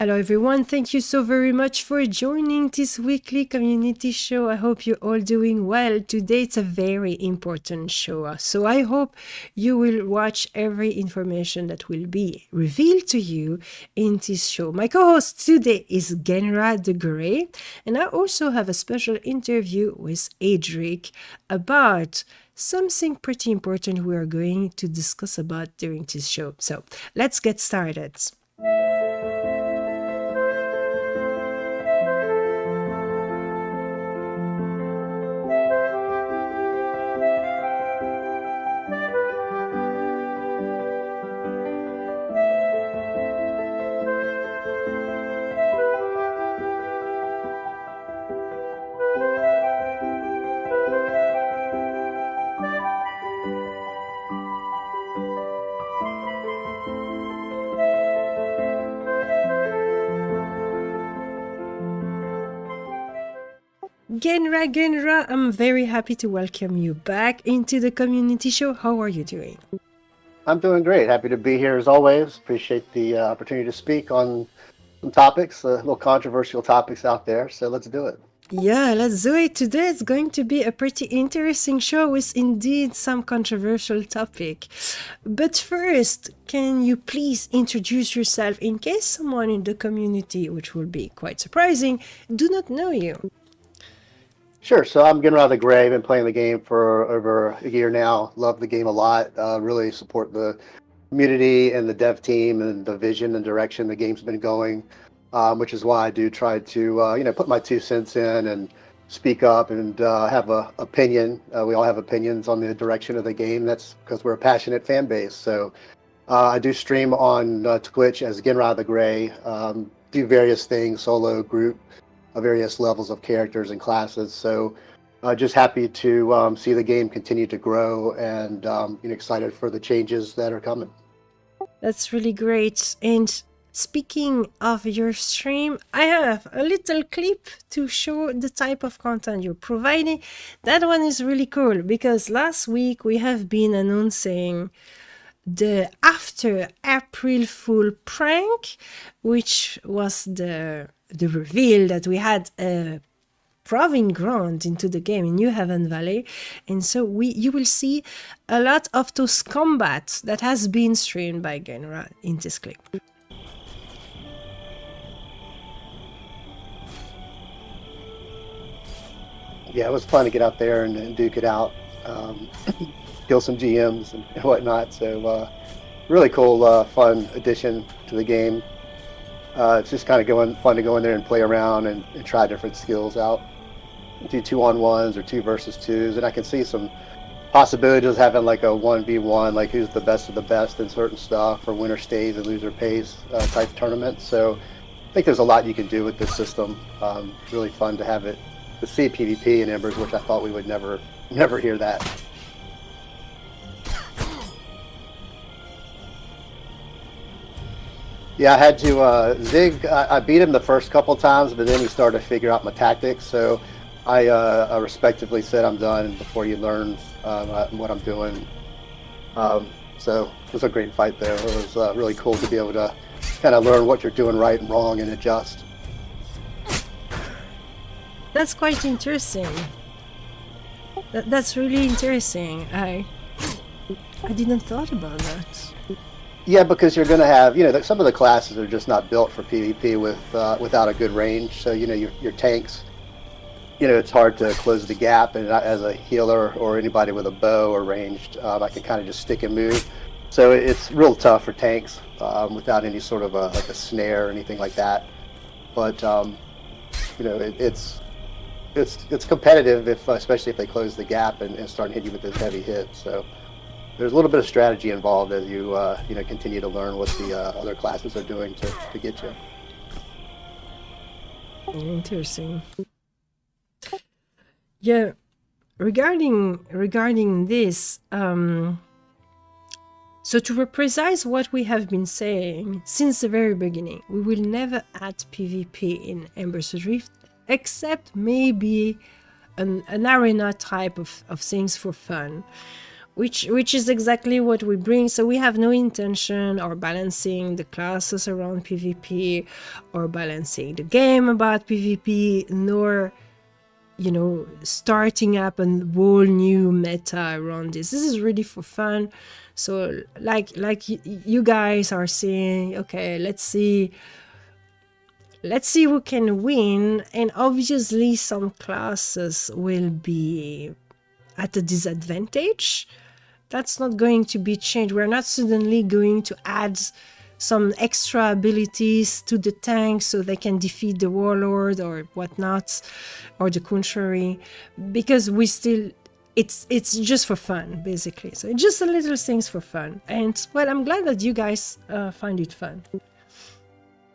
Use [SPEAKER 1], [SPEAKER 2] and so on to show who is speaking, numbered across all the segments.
[SPEAKER 1] Hello everyone, thank you so very much for joining this weekly community show. I hope you're all doing well. Today it's a very important show, so I hope you will watch every information that will be revealed to you in this show. My co-host today is Genrah the Grey, and I also have a special interview with Adric about something pretty important we are going to discuss about during this show. So let's get started. Genrah, I'm very happy to welcome you back into the community show. How are you doing?
[SPEAKER 2] I'm doing great. Happy to be here as always. Appreciate the opportunity to speak on some topics, little controversial topics out there. So let's do it.
[SPEAKER 1] Yeah, let's do it. Today it's going to be a pretty interesting show with indeed some controversial topic. But first, can you please introduce yourself in case someone in the community, which will be quite surprising, do not know you?
[SPEAKER 2] Sure. So I'm Genrah the Grey. Been playing the game for over a year now. Love the game a lot. Really support the community and the dev team and the vision and direction the game's been going, which is why I do try to put my 2 cents in and speak up and have an opinion. We all have opinions on the direction of the game. That's because we're a passionate fan base. So I do stream on Twitch as Genrah the Grey. Do various things, solo, group, various levels of characters and classes. So just happy to see the game continue to grow and excited for the changes that are coming.
[SPEAKER 1] That's really great. And speaking of your stream, I have a little clip to show the type of content you're providing. That one is really cool because last week we have been announcing the after April Fool prank, which was the reveal that we had a proving ground into the game in New Haven Valley, and so you will see a lot of those combats that has been streamed by Genrah in this clip.
[SPEAKER 2] Yeah, it was fun to get out there and duke it out, kill some GMs and whatnot. So really cool, fun addition to the game. It's just kind of fun to go in there and play around and try different skills out. Do 2-on-1s or 2 versus 2s, and I can see some possibilities of having like a 1v1, like who's the best of the best in certain stuff, or winner stays and loser pays type tournaments. So I think there's a lot you can do with this system. Really fun to have it, to see PvP in Embers, which I thought we would never hear that. Yeah, I had to Zig. I beat him the first couple times, but then he started to figure out my tactics. So I respectively said, "I'm done before you learn what I'm doing." So it was a great fight, though. It was really cool to be able to kind of learn what you're doing right and wrong and adjust.
[SPEAKER 1] That's quite interesting. That's really interesting. I didn't thought about that.
[SPEAKER 2] Yeah, because you're going to have, some of the classes are just not built for PvP without a good range. So, your tanks, it's hard to close the gap. And as a healer or anybody with a bow or ranged, I can kind of just stick and move. So it's real tough for tanks without any sort of like a snare or anything like that. But, it's competitive, especially if they close the gap and start hitting you with those heavy hits. So there's a little bit of strategy involved as you continue to learn what the other classes are doing to get you.
[SPEAKER 1] Interesting. Yeah, regarding this, so to be precise what we have been saying since the very beginning, we will never add PvP in Ember's Rift, except maybe an arena type of things for fun. which is exactly what we bring. So we have no intention or balancing the classes around PvP or balancing the game about PvP, nor starting up a whole new meta around this. This is really for fun. So like you guys are saying, okay, let's see who can win, and obviously some classes will be at a disadvantage. That's not going to be changed. We're not suddenly going to add some extra abilities to the tank so they can defeat the warlord or whatnot, or the contrary, because we still, it's just for fun, basically. So it's just a little things for fun. And well, I'm glad that you guys find it fun.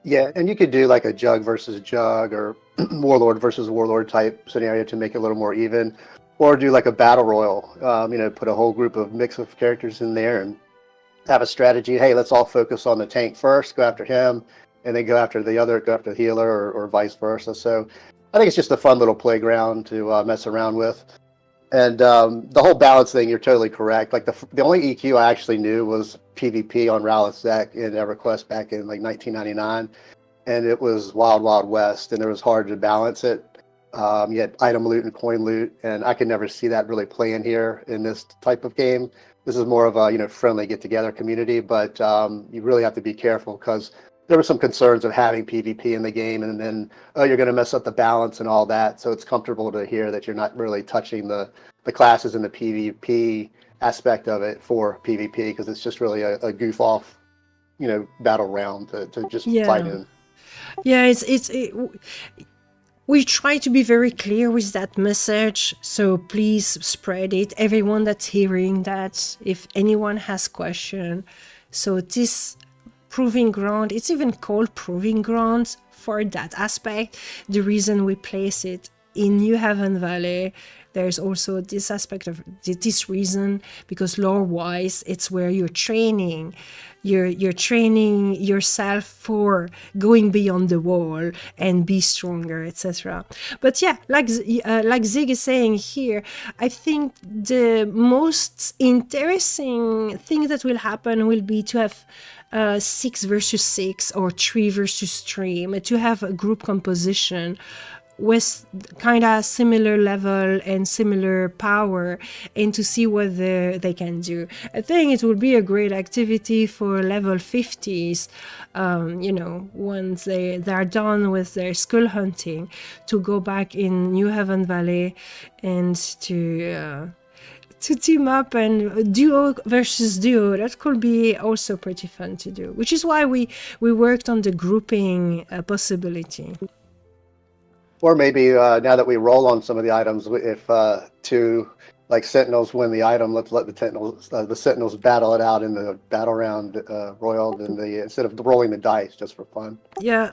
[SPEAKER 2] Yeah, and you could do like a jug versus jug or warlord versus warlord type scenario to make it a little more even, or do like a battle royal. Put a whole group of mix of characters in there and have a strategy. Hey, let's all focus on the tank first, go after him, and then go after the healer, or vice versa. So I think it's just a fun little playground to mess around with. And the whole balance thing, you're totally correct. Like the only EQ I actually knew was PvP on Ralisec in EverQuest back in like 1999, and it was Wild Wild West, and it was hard to balance it. You had item loot and coin loot, and I could never see that really playing here in this type of game. This is more of a friendly get together community, but you really have to be careful because there were some concerns of having PvP in the game, and then you're going to mess up the balance and all that. So it's comfortable to hear that you're not really touching the classes and the PvP aspect of it for PvP, because it's just really a goof off, battle round to just fight in.
[SPEAKER 1] Yeah, we try to be very clear with that message, so please spread it. Everyone that's hearing that, if anyone has question, so this proving ground, it's even called proving ground for that aspect. The reason we place it in New Haven Valley, there's also this aspect of this reason, because lore-wise, it's where you're training. You're training yourself for going beyond the wall and be stronger, etc. But yeah, like Zig is saying here, I think the most interesting thing that will happen will be to have 6 versus 6 or 3 versus 3, to have a group composition with kind of similar level and similar power, and to see what they can do. I think it would be a great activity for level 50s, once they are done with their skull hunting, to go back in New Haven Valley and to team up and duo versus duo. That could be also pretty fun to do, which is why we worked on the grouping possibility.
[SPEAKER 2] Or maybe now that we roll on some of the items, if two like sentinels win the item, let's let the sentinels battle it out in the battle round royal, instead of rolling the dice just for fun.
[SPEAKER 1] Yeah.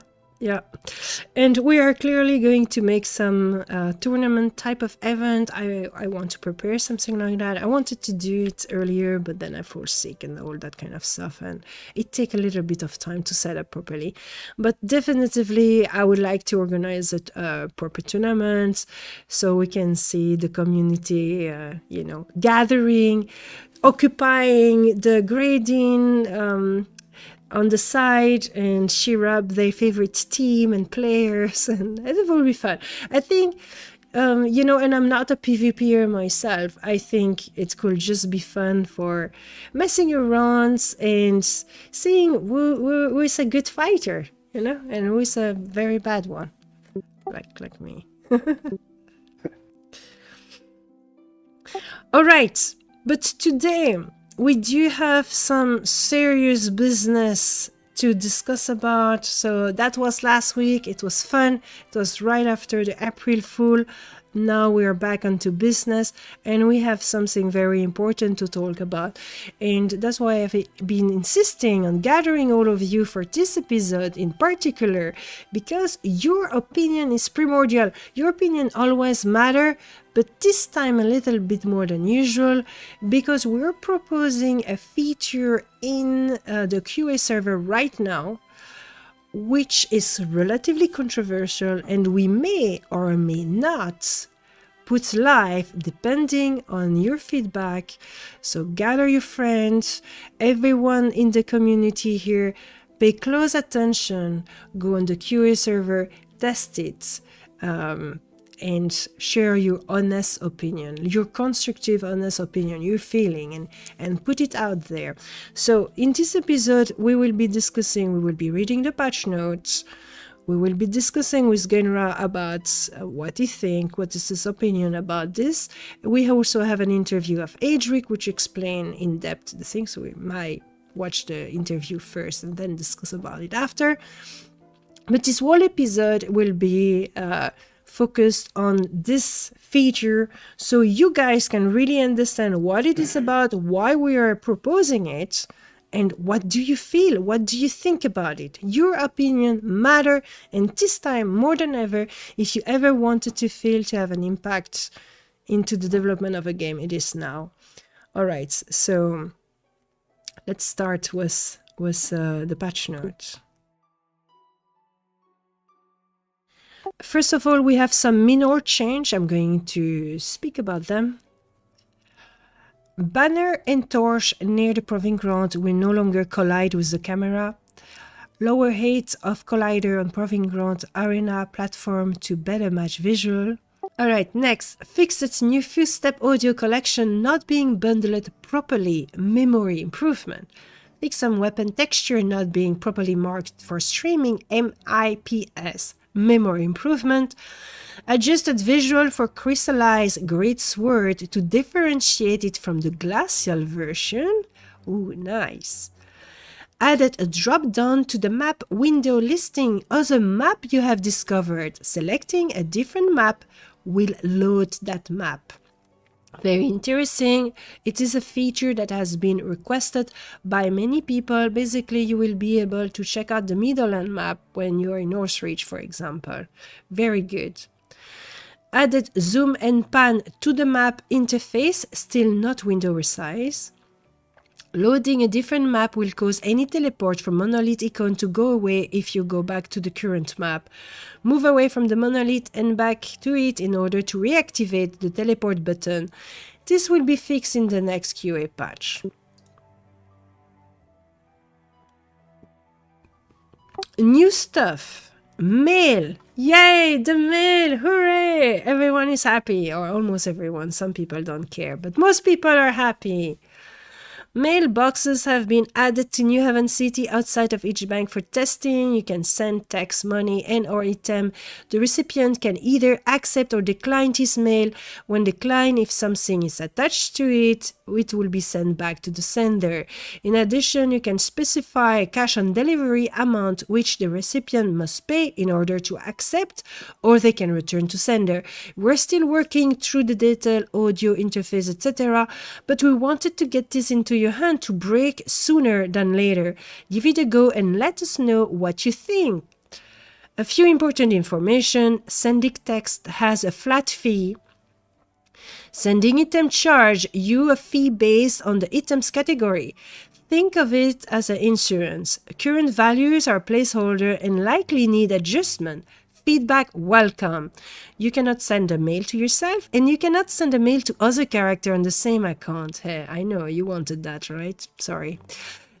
[SPEAKER 1] And we are clearly going to make some tournament type of event. I want to prepare something like that. I wanted to do it earlier, but then I fell sick and all that kind of stuff, and it take a little bit of time to set up properly. But definitively, I would like to organize a proper tournament so we can see the community, gathering, occupying the grading on the side, and cheer up their favorite team and players, and it will be fun. I think, and I'm not a PvPer myself. I think it could just be fun for messing around and seeing who is a good fighter, and who is a very bad one, like me. All right, but today we do have some serious business to discuss about. So that was last week. It was fun. It was right after the April Fool. Now we are back onto business, and we have something very important to talk about. And that's why I've been insisting on gathering all of you for this episode in particular, because your opinion is primordial. Your opinion always matters, but this time a little bit more than usual, because we're proposing a feature in the QA server right now, which is relatively controversial, and we may or may not put live depending on your feedback. So gather your friends, everyone in the community here, pay close attention, go on the QA server, test it, and share your honest opinion, your constructive, honest opinion, your feeling, and put it out there. So in this episode, we will be reading the patch notes. We will be discussing with Genrah about what he thinks, what is his opinion about this. We also have an interview of Adric, which explain in depth the things. So we might watch the interview first and then discuss about it after. But this whole episode will be focused on this feature, so you guys can really understand what it is about, why we are proposing it, and what do you feel, what do you think about it. Your opinion matter, and this time more than ever, if you ever wanted to feel to have an impact into the development of a game, it is now. All right, so let's start with the patch notes. First of all, we have some minor change. I'm going to speak about them. Banner and torch near the proving ground will no longer collide with the camera. Lower height of collider on proving ground arena platform to better match visual. Alright, next, fixed new few step audio collection not being bundled properly, memory improvement. Fix some weapon texture not being properly marked for streaming, MIPS, memory improvement. Adjusted visual for crystallized great sword to differentiate it from the glacial version. Ooh, nice. Added a drop down to the map window listing other map you have discovered. Selecting a different map will load that map. Very interesting. It is a feature that has been requested by many people. Basically, you will be able to check out the Midland map when you're in Northreach, for example. Very good. Added zoom and pan to the map interface, still not window resize. Loading a different map will cause any teleport from monolith icon to go away if you go back to the current map. Move away from the monolith and back to it in order to reactivate the teleport button. This will be fixed in the next QA patch. New stuff. Mail. Yay, the mail. Hooray. Everyone is happy, or almost everyone. Some people don't care, but most people are happy. Mailboxes have been added to New Haven City outside of each bank for testing. You can send text, money, and or item. The recipient can either accept or decline this mail. When declined, if something is attached to it, it will be sent back to the sender. In addition, you can specify a cash on delivery amount which the recipient must pay in order to accept, or they can return to sender. We're still working through the detailed audio interface, etc., but we wanted to get this into your hand to break sooner than later. Give it a go and let us know what you think. A few important information. Sending text has a flat fee. Sending item charge you a fee based on the item's category. Think of it as an insurance. Current values are placeholder and likely need adjustment. Feedback welcome. You cannot send a mail to yourself, and you cannot send a mail to other character on the same account. Hey, I know you wanted that, right? Sorry.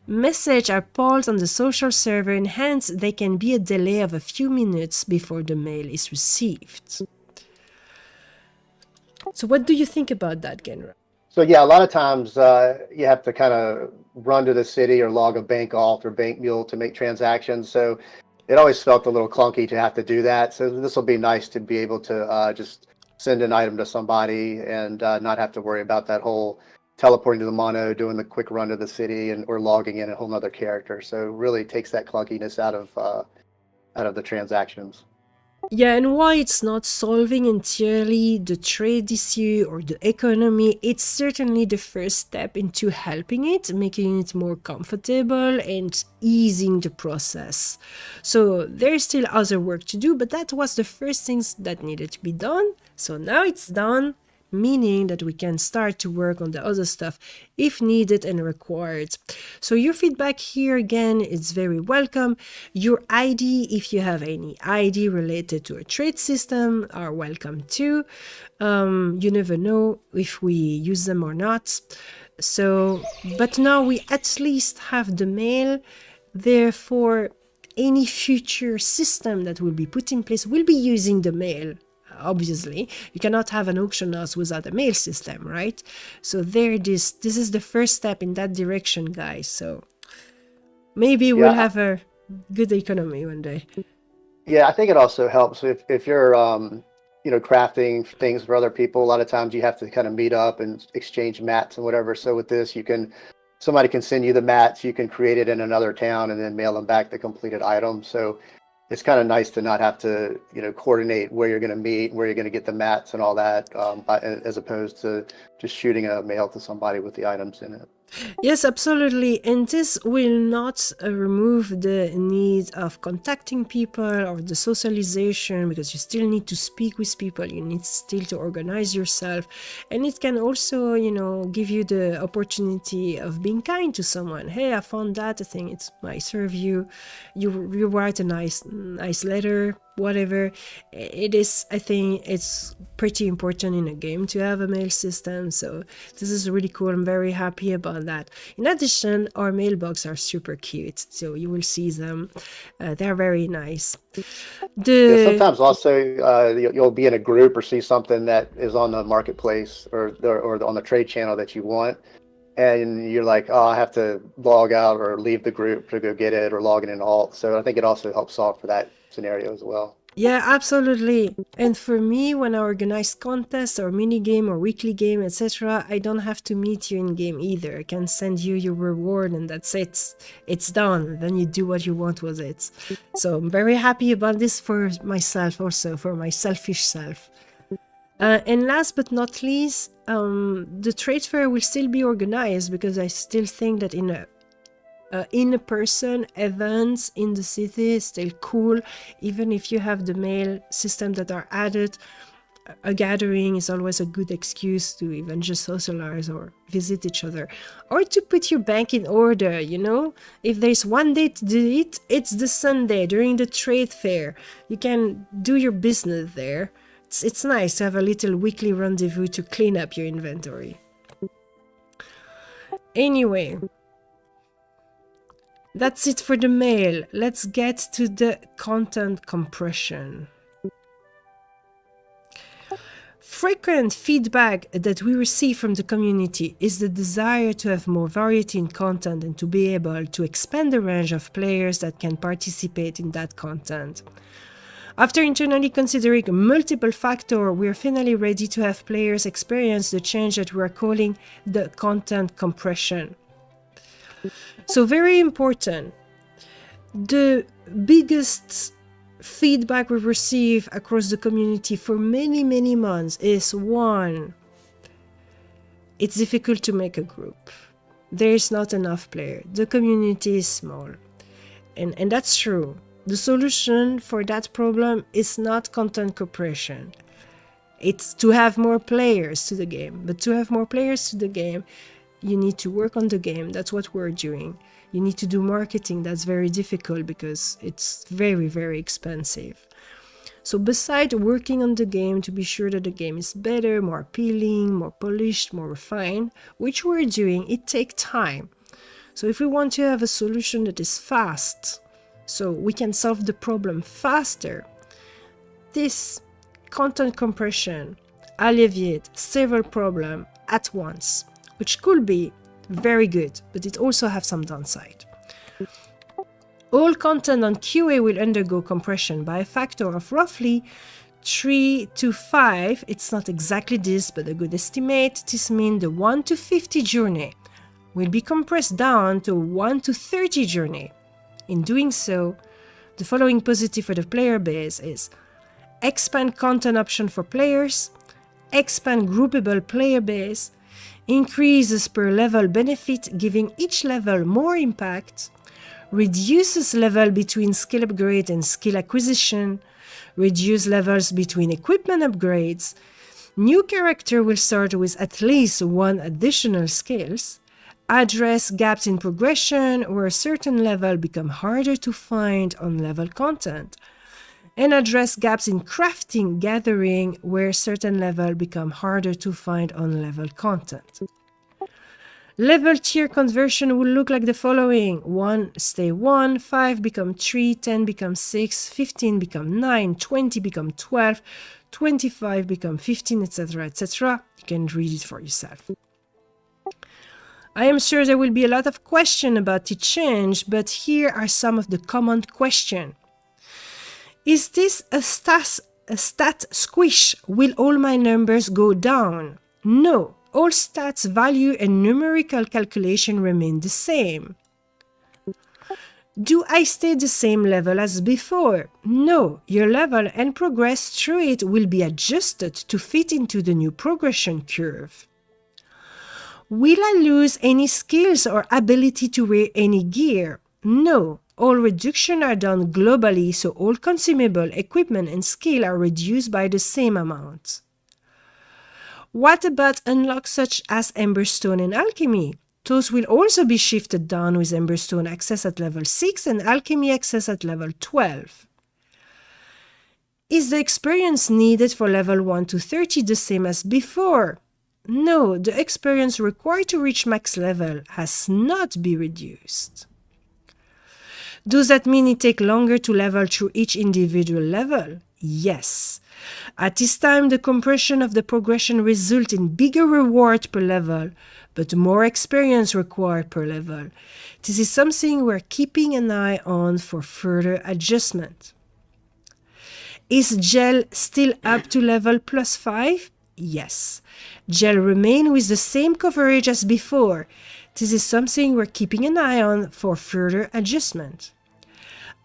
[SPEAKER 1] Messages are paused on the social server, and hence there can be a delay of a few minutes before the mail is received. So what do you think about that, Genrah?
[SPEAKER 2] So yeah, a lot of times you have to kind of run to the city or log a bank alt or bank mule to make transactions. So it always felt a little clunky to have to do that. So this will be nice to be able to just send an item to somebody and not have to worry about that whole teleporting to the mono, doing the quick run to the city, and or logging in a whole nother character. So it really takes that clunkiness out of the transactions.
[SPEAKER 1] Yeah, and why it's not solving entirely the trade issue or the economy, it's certainly the first step into helping it, making it more comfortable and easing the process. So there's still other work to do, but that was the first things that needed to be done. So now it's done. meaning that we can start to work on the other stuff if needed and required. So your feedback here again is very welcome. Your ID, if you have any ID related to a trade system, are welcome too. You never know if we use them or not. So, but now we at least have the mail. Therefore, any future system that will be put in place will be using the mail. Obviously, you cannot have an auction house without a mail system, right? So this is the first step in that direction, guys. So maybe we'll
[SPEAKER 2] Yeah,
[SPEAKER 1] have a good economy one day.
[SPEAKER 2] yeah, I think it also helps if you're crafting things for other people. A lot of times you have to kind of meet up and exchange mats and whatever. So with this, somebody can send you the mats, you can create it in another town and then mail them back the completed item. So it's kind of nice to not have to coordinate where you're going to meet, where you're going to get the mats and all that, as opposed to just shooting a mail to somebody with the items in it.
[SPEAKER 1] Yes, absolutely. And this will not remove the need of contacting people or the socialization, because you still need to speak with people. You need still to organize yourself. And it can also, give you the opportunity of being kind to someone. Hey, I found that. I think it might serve you. You write a nice letter, whatever. It is, I think it's pretty important in a game to have a mail system. So this is really cool. I'm very happy about that. In addition, our mailbox are super cute, so you will see them. They're very nice.
[SPEAKER 2] Yeah, sometimes also you'll be in a group or see something that is on the marketplace or on the trade channel that you want, and you're like, oh, I have to log out or leave the group to go get it, or log in and alt. So I think it also helps solve for that scenario as well.
[SPEAKER 1] Yeah, absolutely. And for me, when I organize contests or mini game or weekly game, etc., I don't have to meet you in game either. I can send you your reward and that's it. It's done. Then you do what you want with it. So I'm very happy about this for myself also, for my selfish self. And last but not least, the trade fair will still be organized, because I still think that in-person events in the city is still cool. Even if you have the mail system that are added, a gathering is always a good excuse to even just socialize or visit each other, or to put your bank in order. If there's one day to do it, it's the Sunday during the trade fair. You can do your business there. It's nice to have a little weekly rendezvous to clean up your inventory. Anyway, that's it for the mail. Let's get to the content compression. Frequent feedback that we receive from the community is the desire to have more variety in content and to be able to expand the range of players that can participate in that content. After internally considering multiple factors, we are finally ready to have players experience the change that we are calling the content compression. So very important. The biggest feedback we receive across the community for many, many months is, one, it's difficult to make a group. There is not enough players. The community is small. And that's true. The solution for that problem is not content compression. It's to have more players to the game. But to have more players to the game, you need to work on the game. That's what we're doing. You need to do marketing. That's very difficult because it's very, very expensive. So besides working on the game to be sure that the game is better, more appealing, more polished, more refined, which we're doing, it takes time. So if we want to have a solution that is fast, so we can solve the problem faster, this content compression alleviates several problems at once, which could be very good, but it also has some downside. All content on QA will undergo compression by a factor of roughly 3 to 5. It's not exactly this, but a good estimate. This means the 1 to 50 journey will be compressed down to 1 to 30 journey. In doing so, the following positive for the player base is expand content option for players, expand groupable player base, increases per level benefit, giving each level more impact, reduces level between skill upgrade and skill acquisition, reduce levels between equipment upgrades, New character will start with at least one additional skills, address gaps in progression where certain level become harder to find on level content, and address gaps in crafting gathering where certain level become harder to find on level content. Level tier conversion will look like the following: 1 stay 1, 5 become 3, 10 become 6, 15 become 9, 20 become 12, 25 become 15, etc., etc. You can read it for yourself. I am sure there will be a lot of questions about the change, but here are some of the common questions. Is this a stat squish? Will all my numbers go down? No, all stats value and numerical calculation remain the same. Do I stay the same level as before? No, your level and progress through it will be adjusted to fit into the new progression curve. Will I lose any skills or ability to wear any gear? No, all reductions are done globally, so all consumable, equipment, and skill are reduced by the same amount. What about unlocks such as Emberstone and Alchemy? Those will also be shifted down with Emberstone access at level 6 and Alchemy access at level 12. Is the experience needed for level 1 to 30 the same as before? No, the experience required to reach max level has not been reduced. Does that mean it takes longer to level through each individual level? Yes. At this time, the compression of the progression results in bigger reward per level, but more experience required per level. This is something we're keeping an eye on for further adjustment. Is Gel still up to level +5? Yes. Gel remain with the same coverage as before. This is something we're keeping an eye on for further adjustment.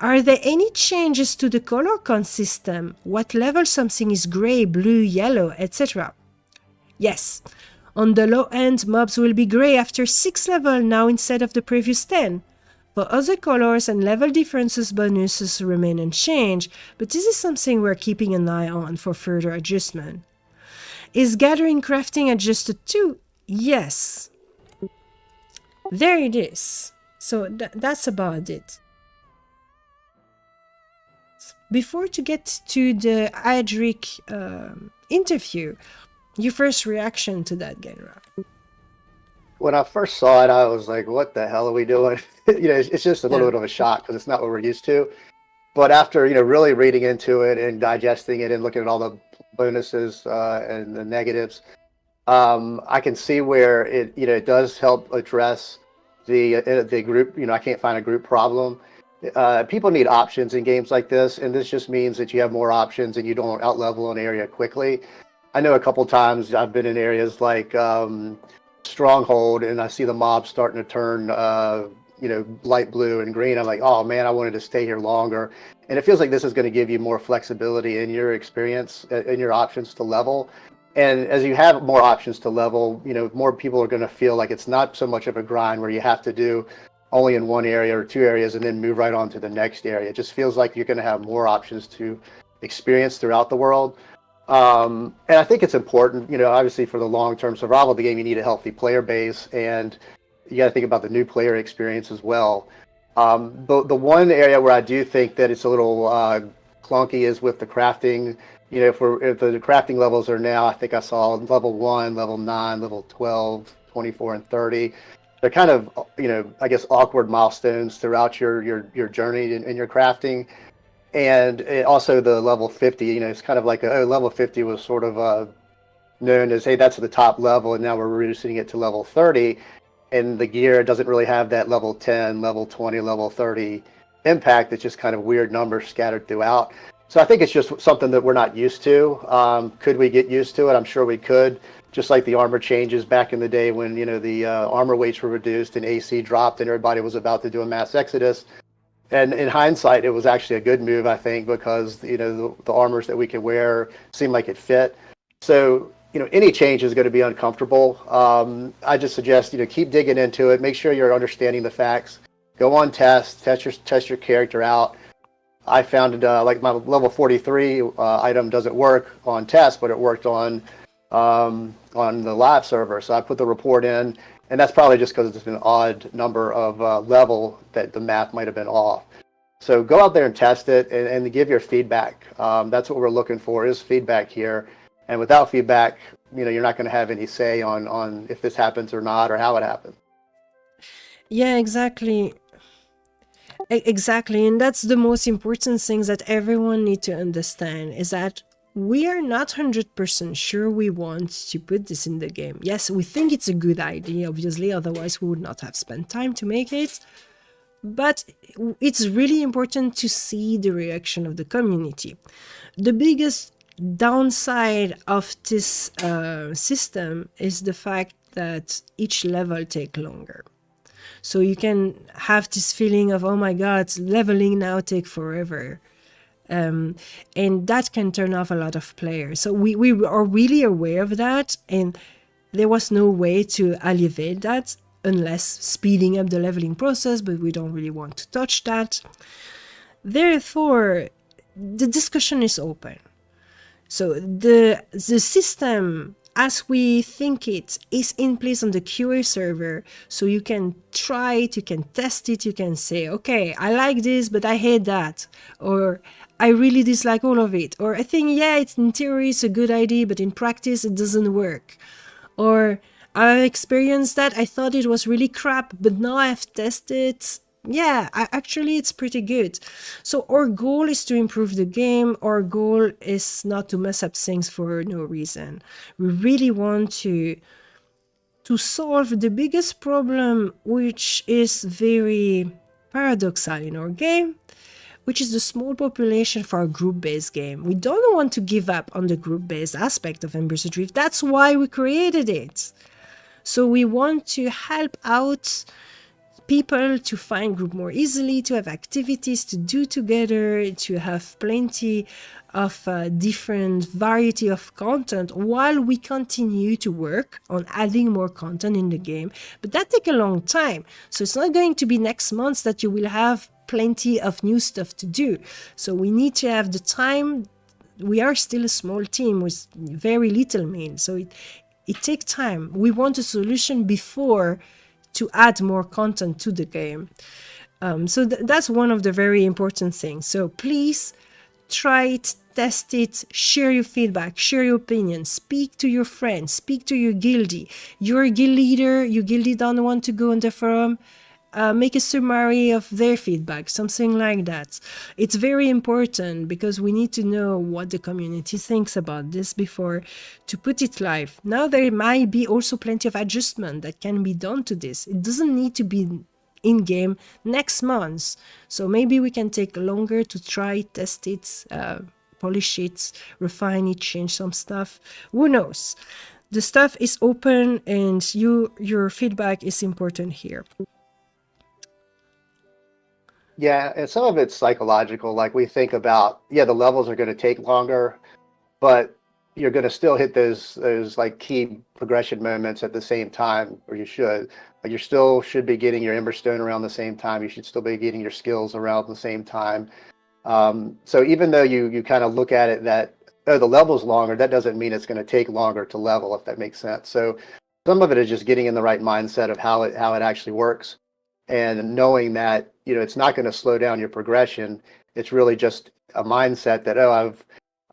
[SPEAKER 1] Are there any changes to the color count system? What level something is gray, blue, yellow, etc.? Yes. On the low end, mobs will be gray after 6 levels now instead of the previous 10. For other colors and level differences, bonuses remain unchanged, but this is something we're keeping an eye on for further adjustment. Is gathering crafting adjusted too? Yes. There it is. So that's about it. Before to get to the Adric interview, your first reaction to that, Genrah?
[SPEAKER 2] When I first saw it, I was like, "What the hell are we doing?" It's just a little bit of a shock because it's not what we're used to. But after really reading into it and digesting it and looking at all the bonuses and the negatives, I can see where it does help address the group. I can't find a group problem. People need options in games like this, and this just means that you have more options and you don't outlevel an area quickly. I know a couple times I've been in areas like Stronghold, and I see the mobs starting to turn light blue and green. I'm like, oh man, I wanted to stay here longer. And it feels like this is going to give you more flexibility in your experience, in your options to level. And as you have more options to level, more people are going to feel like it's not so much of a grind where you have to do only in one area or two areas and then move right on to the next area. It just feels like you're going to have more options to experience throughout the world. And I think it's important, obviously for the long-term survival of the game, you need a healthy player base, and you got to think about the new player experience as well. The one area where I do think that it's a little clunky is with the crafting. If the crafting levels are now, I think I saw level 1, level 9, level 12, 24, and 30. They're kind of, I guess, awkward milestones throughout your journey in your crafting. And also the level 50, it's kind of like level 50 was sort of known as, hey, that's the top level, and now we're reducing it to level 30. And the gear doesn't really have that level 10, level 20, level 30 impact. It's just kind of weird numbers scattered throughout. So I think it's just something that we're not used to. Could we get used to it? I'm sure we could. Just like the armor changes back in the day when, the armor weights were reduced and AC dropped and everybody was about to do a mass exodus. And in hindsight, it was actually a good move, I think, because, the armors that we could wear seemed like it fit. So, any change is going to be uncomfortable. I just suggest, keep digging into it. Make sure you're understanding the facts. Go on test your character out. I found like my level 43 item doesn't work on test, but it worked on on the live server. So I put the report in, and that's probably just because it's an odd number of level that the math might have been off. So go out there and test it and give your feedback. That's what we're looking for is feedback here. And without feedback, you're not going to have any say on if this happens or not or how it happens.
[SPEAKER 1] Yeah, exactly. Exactly. And that's the most important thing that everyone need to understand is that we are not 100% sure we want to put this in the game. Yes, we think it's a good idea, obviously, otherwise we would not have spent time to make it. But it's really important to see the reaction of the community. The biggest downside of this system is the fact that each level takes longer. So you can have this feeling of, oh my God, leveling now take forever. And that can turn off a lot of players. So we are really aware of that. And there was no way to alleviate that unless speeding up the leveling process, but we don't really want to touch that. Therefore, the discussion is open. So the system, as we think it, is in place on the QA server. So you can try it, you can test it, you can say, okay, I like this, but I hate that. Or I really dislike all of it. Or I think, yeah, it's in theory, it's a good idea, but in practice, it doesn't work. Or I experienced that, I thought it was really crap, but now I've tested, yeah, actually it's pretty good. So our goal is to improve the game. Our goal is not to mess up things for no reason. We really want to solve the biggest problem, which is very paradoxal in our game, which is the small population for a group-based game. We don't want to give up on the group-based aspect of Embers Adrift. That's why we created it. So we want to help out people to find group more easily, to have activities to do together, to have plenty of different variety of content while we continue to work on adding more content in the game. But that takes a long time. So it's not going to be next month that you will have plenty of new stuff to do. So we need to have the time. We are still a small team with very little means. So it takes time. We want a solution before to add more content to the game. So that's one of the very important things. So please try it, test it, share your feedback, share your opinion, speak to your friends, speak to your guildie. You're a guild leader, your guildie don't want to go on the forum, make a summary of their feedback, something like that. It's very important because we need to know what the community thinks about this before to put it live. Now there might be also plenty of adjustment that can be done to this. It doesn't need to be in-game next month. So maybe we can take longer to try, test it, polish it, refine it, change some stuff. Who knows? The stuff is open and your feedback is important here.
[SPEAKER 2] Yeah, and some of it's psychological. Like we think about, yeah, the levels are going to take longer, but you're going to still hit those like key progression moments at the same time, or you should. Like you still should be getting your Emberstone around the same time. You should still be getting your skills around the same time. So even though you kind of look at it that, oh, the level's longer, that doesn't mean it's going to take longer to level, if that makes sense. So some of it is just getting in the right mindset of how it actually works, and knowing that it's not going to slow down your progression. It's really just a mindset that, oh,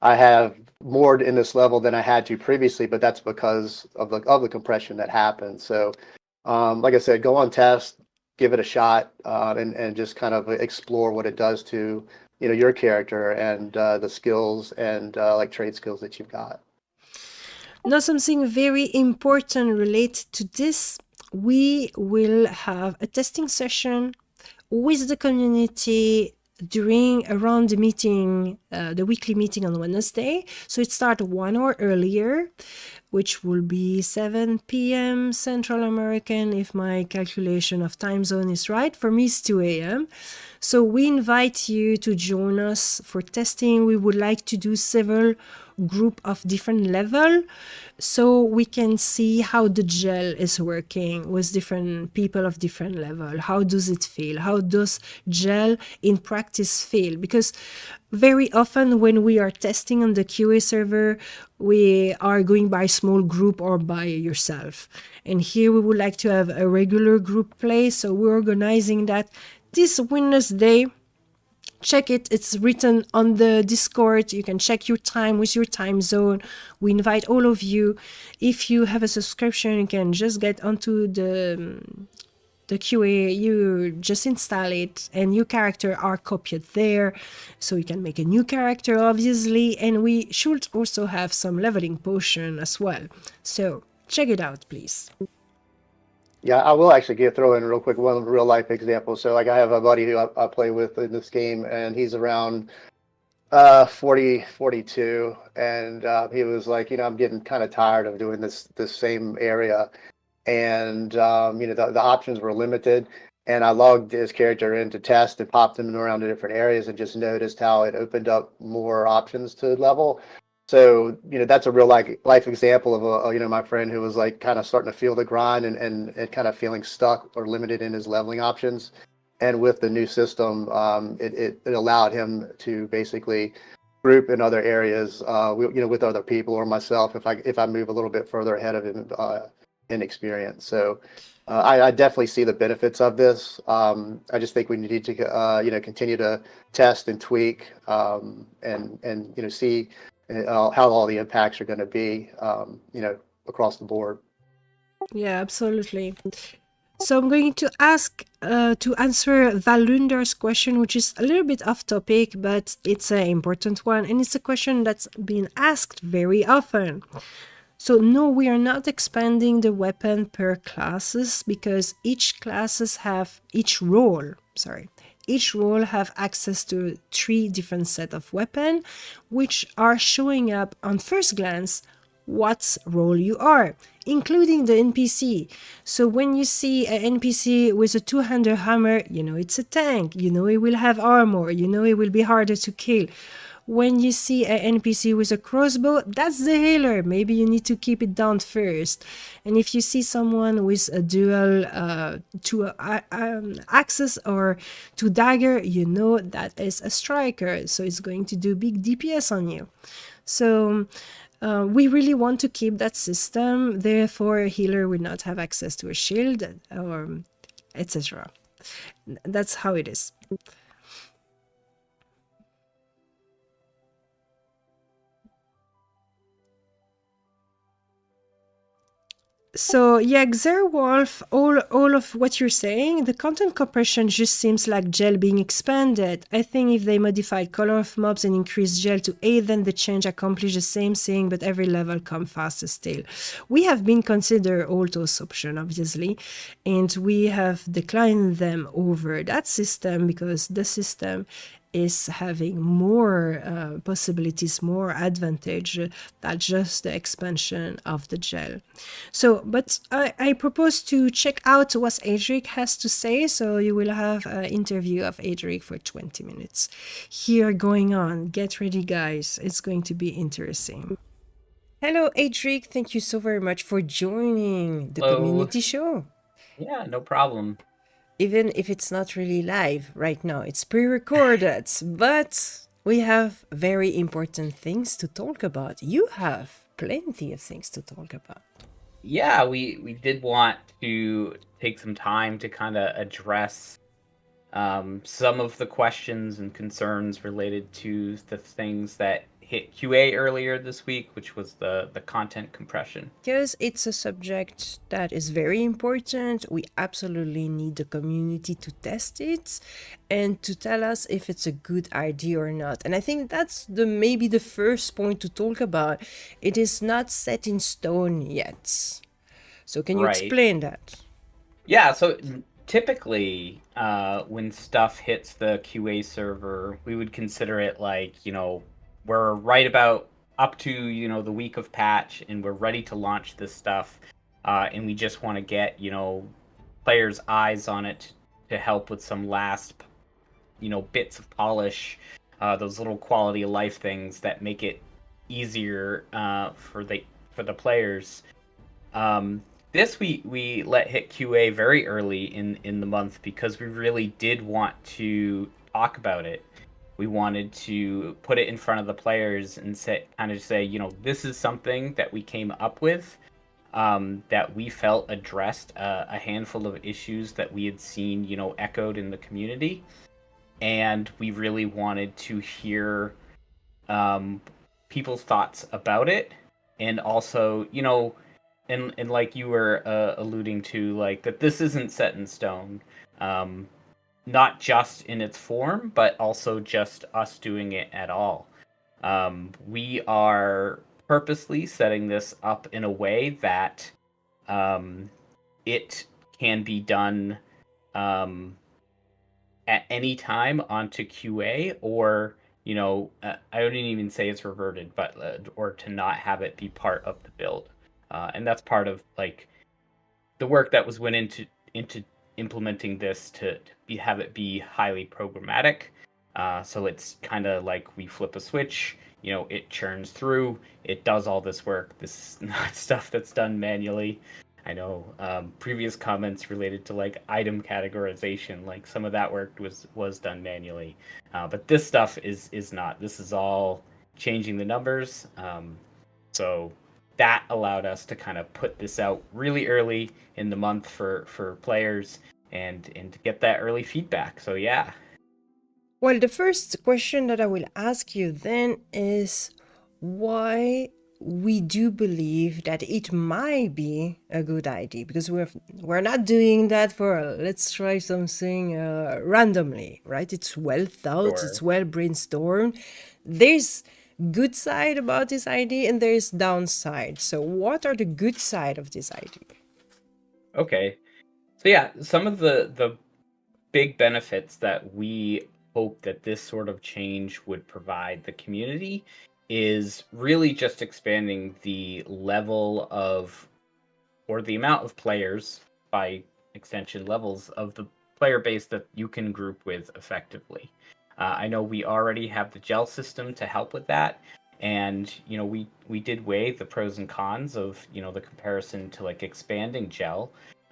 [SPEAKER 2] I have more in this level than I had to previously, but that's because of the compression that happened. So like I said, go on test, give it a shot, and just kind of explore what it does to your character and the skills and like trade skills that you've got.
[SPEAKER 1] Now, something very important related to this, we will have a testing session with the community around the meeting, the weekly meeting on Wednesday. So it starts 1 hour earlier, which will be 7 p.m. Central American, if my calculation of time zone is right. For me, it's 2 a.m. So we invite you to join us for testing. We would like to do several group of different level so we can see how the gel is working with different people of different level. How does it feel? How does gel in practice feel? Because very often when we are testing on the QA server, we are going by small group or by yourself. And here we would like to have a regular group play. So we're organizing that this Wednesday. Check it. It's written on the Discord. You can check your time with your time zone. We invite all of you. If you have a subscription, you can just get onto the QA, you just install it and your character are copied there. So you can make a new character, obviously, and we should also have some leveling potion as well. So check it out, please.
[SPEAKER 2] Yeah, I will actually throw in real quick one real life example. So like I have a buddy who I play with in this game, and he's around 40, 42, and he was like, I'm getting kind of tired of doing this same area, and the options were limited, and I logged his character in to test and popped him around to different areas and just noticed how it opened up more options to level. So, that's a real life example of my friend who was like kind of starting to feel the grind and kind of feeling stuck or limited in his leveling options. And with the new system, it allowed him to basically group in other areas, with other people or myself if I move a little bit further ahead of him in experience. So I definitely see the benefits of this. I just think we need to continue to test and tweak and see how all the impacts are going to be across the board.
[SPEAKER 1] Yeah, absolutely. So I'm going to ask to answer Valunder's question, which is a little bit off topic, but it's an important one, and it's a question that's been asked very often. So no, we are not expanding the weapon per classes because each role have access to 3 different set of weapon, which are showing up on first glance what role you are, including the NPC. So when you see an NPC with a two-hander hammer, it's a tank, it will have armor, it will be harder to kill. When you see an NPC with a crossbow, that's the healer. Maybe you need to keep it down first. And if you see someone with a dual axes or 2 dagger, that is a striker. So it's going to do big DPS on you. So we really want to keep that system. Therefore, a healer will not have access to a shield or etc. That's how it is. So yeah, Xerwolf, all of what you're saying, the content compression just seems like gel being expanded. I think if they modified color of mobs and increased gel to 8, then the change accomplished the same thing, but every level come faster still. We have been considered all those options, obviously, and we have declined them over that system because the system is having more possibilities, more advantage than just the expansion of the gel. So, but I propose to check out what Adric has to say. So you will have an interview of Adric for 20 minutes. Here going on. Get ready, guys. It's going to be interesting. Hello, Adric. Thank you so very much for joining the community show.
[SPEAKER 3] Yeah, no problem.
[SPEAKER 1] Even if it's not really live right now, it's pre-recorded, but we have very important things to talk about. You have plenty of things to talk about.
[SPEAKER 3] Yeah, we did want to take some time to kind of address some of the questions and concerns related to the things that hit QA earlier this week, which was the content compression.
[SPEAKER 1] Because it's a subject that is very important, we absolutely need the community to test it and to tell us if it's a good idea or not. And I think that's maybe the first point to talk about. It is not set in stone yet. So can you explain that?
[SPEAKER 3] Yeah, so typically when stuff hits the QA server, we would consider it like, we're right about up to, the week of patch and we're ready to launch this stuff. And we just want to get, players' eyes on it to help with some last, bits of polish, those little quality of life things that make it easier for the players. This we let hit QA very early in the month because we really did want to talk about it. We wanted to put it in front of the players and say, this is something that we came up with, that we felt addressed a handful of issues that we had seen, echoed in the community. And we really wanted to hear people's thoughts about it. And also, and like you were alluding to, like that this isn't set in stone. Not just in its form, but also just us doing it at all. We are purposely setting this up in a way that it can be done at any time onto QA, or I wouldn't even say it's reverted, but or to not have it be part of the build, and that's part of like the work that went into implementing this to have it be highly programmatic. So it's kind of like we flip a switch, it churns through, it does all this work. This is not stuff that's done manually. I know previous comments related to like item categorization, like some of that work was done manually, but this stuff is not. This is all changing the numbers. So that allowed us to kind of put this out really early in the month for players and to get that early feedback. So yeah.
[SPEAKER 1] Well, the first question that I will ask you then is why we do believe that it might be a good idea, because we're not doing that for let's try something randomly, right? It's well thought,
[SPEAKER 3] Sure.
[SPEAKER 1] it's well brainstormed. There's good side about this idea and there's downside. So what are the good side of this idea?
[SPEAKER 3] Okay. So yeah, some of the big benefits that we hope that this sort of change would provide the community is really just expanding the level of, or the amount of players, by extension levels of the player base that you can group with effectively. I know we already have the gel system to help with that, and we did weigh the pros and cons of the comparison to like expanding gel,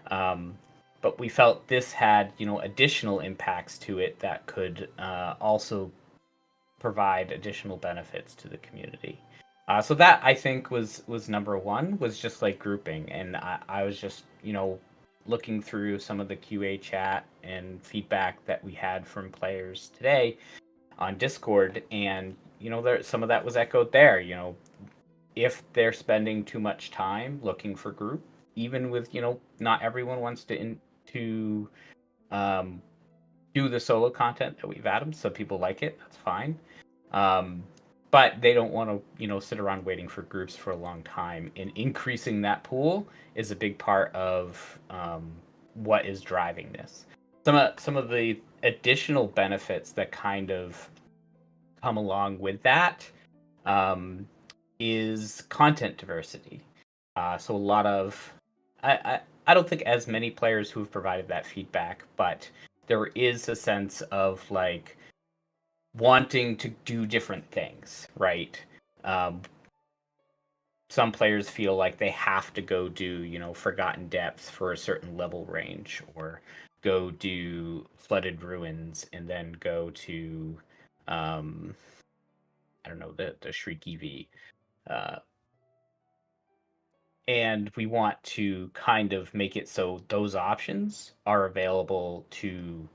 [SPEAKER 3] but we felt this had additional impacts to it that could also provide additional benefits to the community. So that I think was number one, was just like grouping, and I was just looking through some of the QA chat and feedback that we had from players today on Discord, and there some of that was echoed there. If they're spending too much time looking for group, even with not everyone wants to um, do the solo content that we've added. Some people like it, that's fine. But they don't want to, sit around waiting for groups for a long time. And increasing that pool is a big part of what is driving this. Some of the additional benefits that kind of come along with that is content diversity. So a lot of I don't think as many players who have provided that feedback, but there is a sense of like wanting to do different things, right? Um, some players feel like they have to go do, Forgotten Depths for a certain level range, or go do Flooded Ruins and then go to, I don't know, the Shriek EV. And we want to kind of make it so those options are available to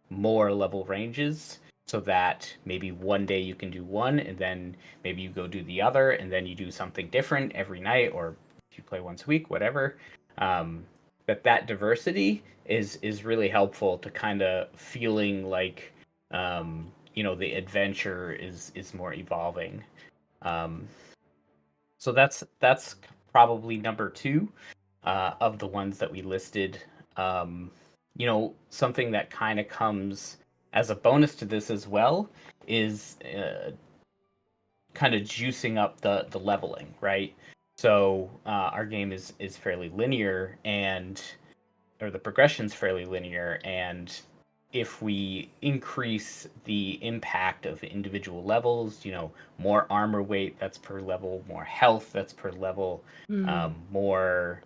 [SPEAKER 3] more level ranges, so that maybe one day you can do one and then maybe you go do the other and then you do something different every night, or if you play once a week, whatever. That diversity is really helpful to kind of feeling like the adventure is more evolving. um, so that's probably number two of the ones that we listed. Something that kind of comes as a bonus to this as well is kind of juicing up the leveling, right? So our game is fairly linear, or the progression's fairly linear, and if we increase the impact of individual levels, more armor weight, that's per level, more health, that's per level, more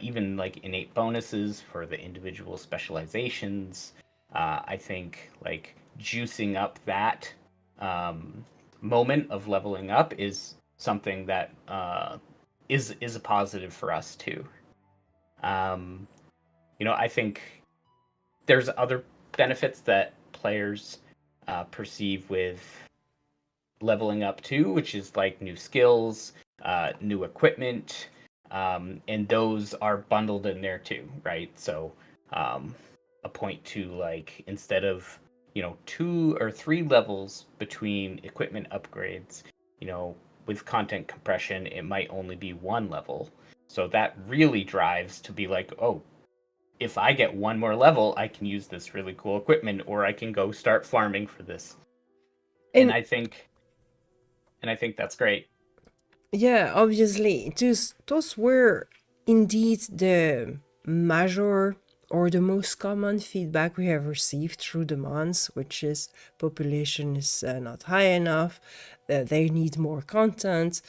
[SPEAKER 3] even like innate bonuses for the individual specializations. I think like juicing up that moment of leveling up is something that is a positive for us too. I think there's other benefits that players perceive with leveling up too, which is like new skills, new equipment, and those are bundled in there too, right? So a point to like instead of 2 or 3 levels between equipment upgrades, with content compression, it might only be 1 level. So that really drives to be like, oh, if I get 1 more level, I can use this really cool equipment, or I can go start farming for this. And
[SPEAKER 1] And
[SPEAKER 3] I think that's great.
[SPEAKER 1] yeah, obviously, those were indeed the major or the most common feedback we have received through the months, which is population is not high enough, they need more content.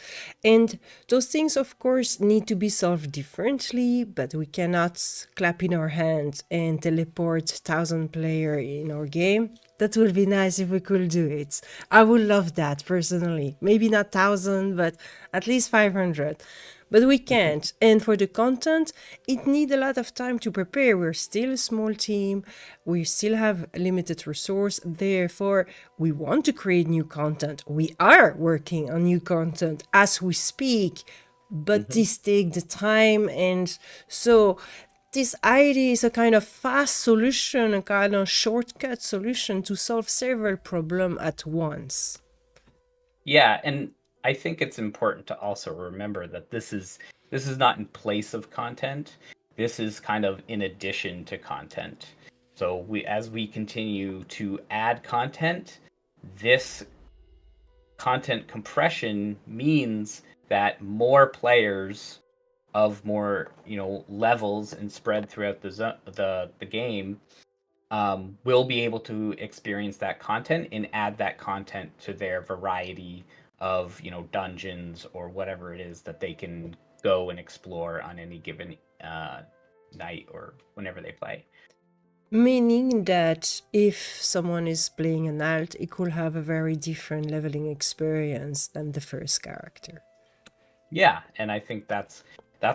[SPEAKER 1] And those things, of course, need to be solved differently, but we cannot clap in our hands and teleport 1,000 player in our game. That would be nice if we could do it. I would love that personally. Maybe not 1,000, but at least 500. But we can't. And for the content, it needs a lot of time to prepare. We're still a small team. We still have limited resource. Therefore, we want to create new content. We are working on new content as we speak, but this take the time. And so this idea is a kind of fast solution, a kind of shortcut solution to solve several problems at once.
[SPEAKER 3] Yeah, and I think it's important to also remember that this is not in place of content. This is kind of in addition to content. So as we continue to add content, this content compression means that more players of more levels and spread throughout the game will be able to experience that content and add that content to their variety of dungeons or whatever it is that they can go and explore on any given night or whenever they play.
[SPEAKER 1] Meaning that if someone is playing an alt, it could have a very different leveling experience than the first character.
[SPEAKER 3] Yeah, and I think that's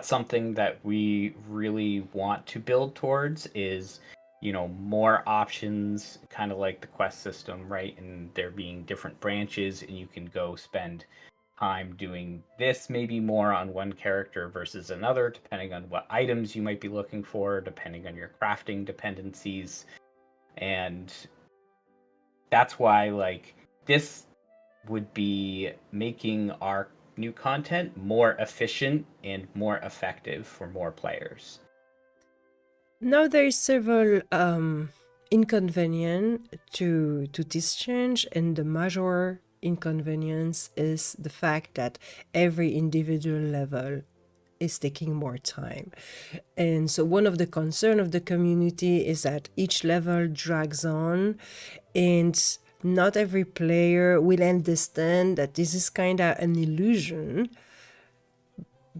[SPEAKER 3] something that we really want to build towards is more options, kind of like the quest system, right? And there being different branches, and you can go spend time doing this maybe more on one character versus another, depending on what items you might be looking for, depending on your crafting dependencies. And that's why like this would be making our new content more efficient and more effective for more players.
[SPEAKER 1] Now there is several inconvenience to this change, and the major inconvenience is the fact that every individual level is taking more time. And so one of the concern of the community is that each level drags on, and not every player will understand that this is kind of an illusion,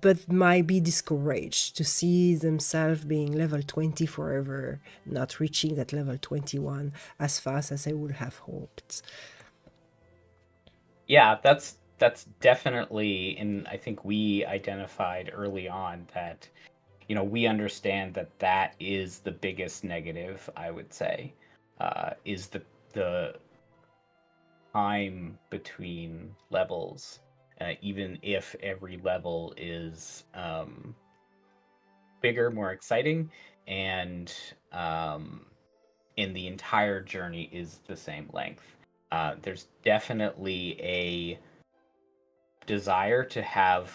[SPEAKER 1] but might be discouraged to see themselves being level 20 forever, not reaching that level 21 as fast as I would have hoped.
[SPEAKER 3] Yeah, that's definitely, and I think we identified early on that we understand that that is the biggest negative, I would say, is the time between levels, even if every level is bigger, more exciting, and in the entire journey is the same length. There's definitely a desire to have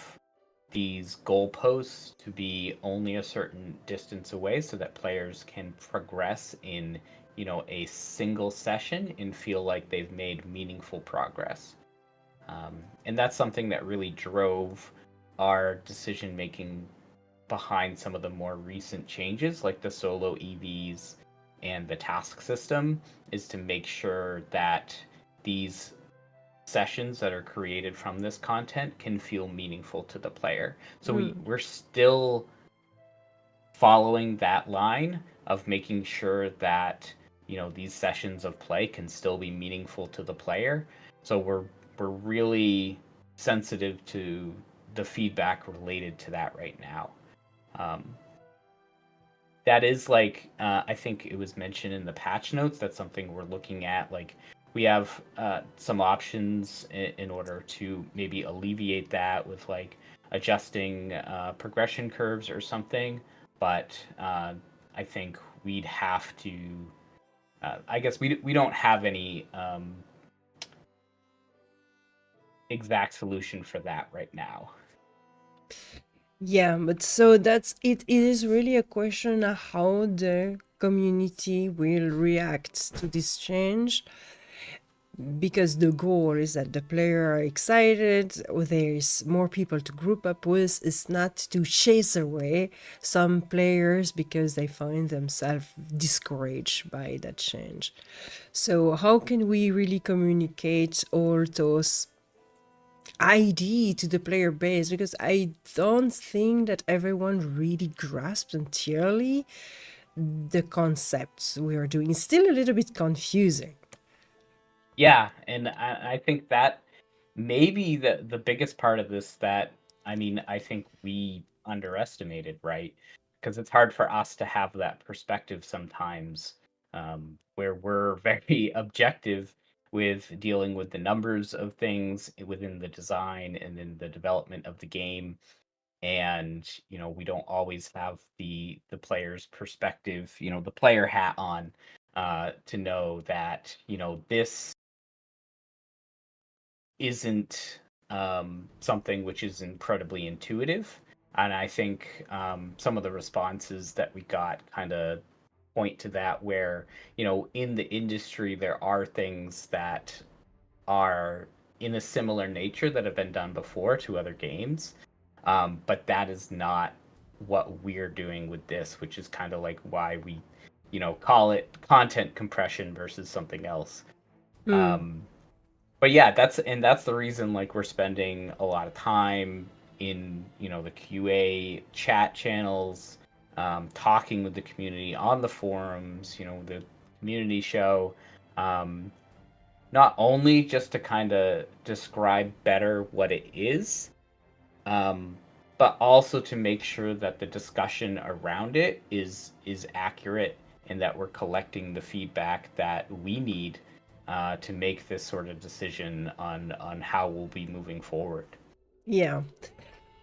[SPEAKER 3] these goalposts to be only a certain distance away so that players can progress in a single session and feel like they've made meaningful progress. And that's something that really drove our decision making behind some of the more recent changes, like the solo EVs and the task system, is to make sure that these sessions that are created from this content can feel meaningful to the player. So we're still following that line of making sure that these sessions of play can still be meaningful to the player, So we're really sensitive to the feedback related to that right now. Um, that is like I think it was mentioned in the patch notes. That's something we're looking at. Like we have some options in order to maybe alleviate that with like adjusting progression curves or something. But I think we'd have to. I guess we don't have any exact solution for that right now.
[SPEAKER 1] Yeah, but so that's it. It is really a question of how the community will react to this change, because the goal is that the player are excited, or there is more people to group up with. It's not to chase away some players because they find themselves discouraged by that change. So how can we really communicate all those idea to the player base? Because I don't think that everyone really grasped entirely the concepts we are doing. It's still a little bit confusing.
[SPEAKER 3] Yeah, and I think that maybe the biggest part of this that I mean I think we underestimated, right? Because it's hard for us to have that perspective sometimes, where we're very objective with dealing with the numbers of things within the design and then the development of the game, and we don't always have the player's perspective, the player hat on, to know that this isn't something which is incredibly intuitive. And I think some of the responses that we got kind of point to that, where, in the industry, there are things that are in a similar nature that have been done before to other games. But that is not what we're doing with this, which is kind of like why we, call it content compression versus something else.
[SPEAKER 1] Mm.
[SPEAKER 3] Um, but yeah, that's the reason like we're spending a lot of time in the QA chat channels, talking with the community on the forums, the community show, um, not only just to kind of describe better what it is, um, but also to make sure that the discussion around it is accurate, and that we're collecting the feedback that we need to make this sort of decision on how we'll be moving forward.
[SPEAKER 1] Yeah.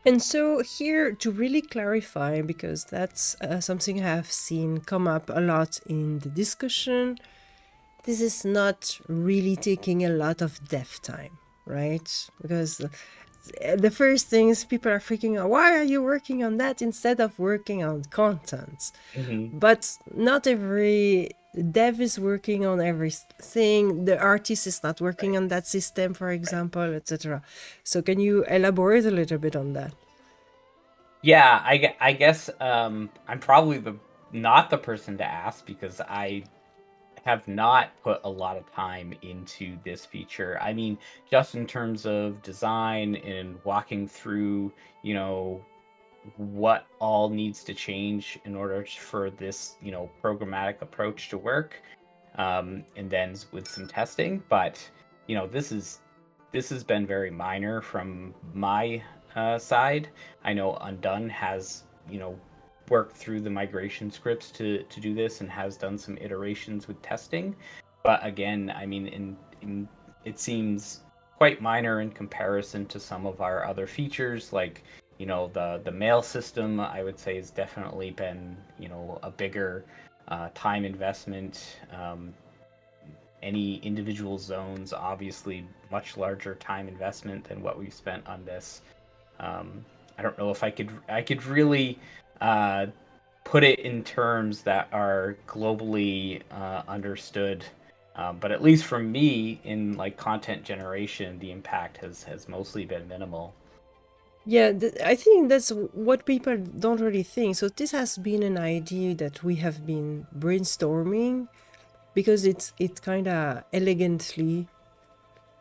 [SPEAKER 1] And so here to really clarify, because that's something I have seen come up a lot in the discussion, this is not really taking a lot of dev time, right? Because the first thing is people are freaking out, why are you working on that instead of working on content?
[SPEAKER 3] Mm-hmm.
[SPEAKER 1] But not every dev is working on everything. The artist is not working
[SPEAKER 3] Right.
[SPEAKER 1] on that system, for example, etc. So can you elaborate a little bit on that?
[SPEAKER 3] Yeah, I guess I'm probably not the person to ask, because I have not put a lot of time into this feature. I mean, just in terms of design and walking through, you know, what all needs to change in order for this, programmatic approach to work, and then with some testing. But this has been very minor from my side. I know Undone has worked through the migration scripts to do this and has done some iterations with testing. But again, I mean, it seems quite minor in comparison to some of our other features, like the mail system. I would say has definitely been a bigger time investment. Any individual zones, obviously, much larger time investment than what we've spent on this. I don't know if I could really uh, put it in terms that are globally understood. But at least for me, in like content generation, the impact has mostly been minimal.
[SPEAKER 1] Yeah, I think that's what people don't really think. So this has been an idea that we have been brainstorming, because it kind of elegantly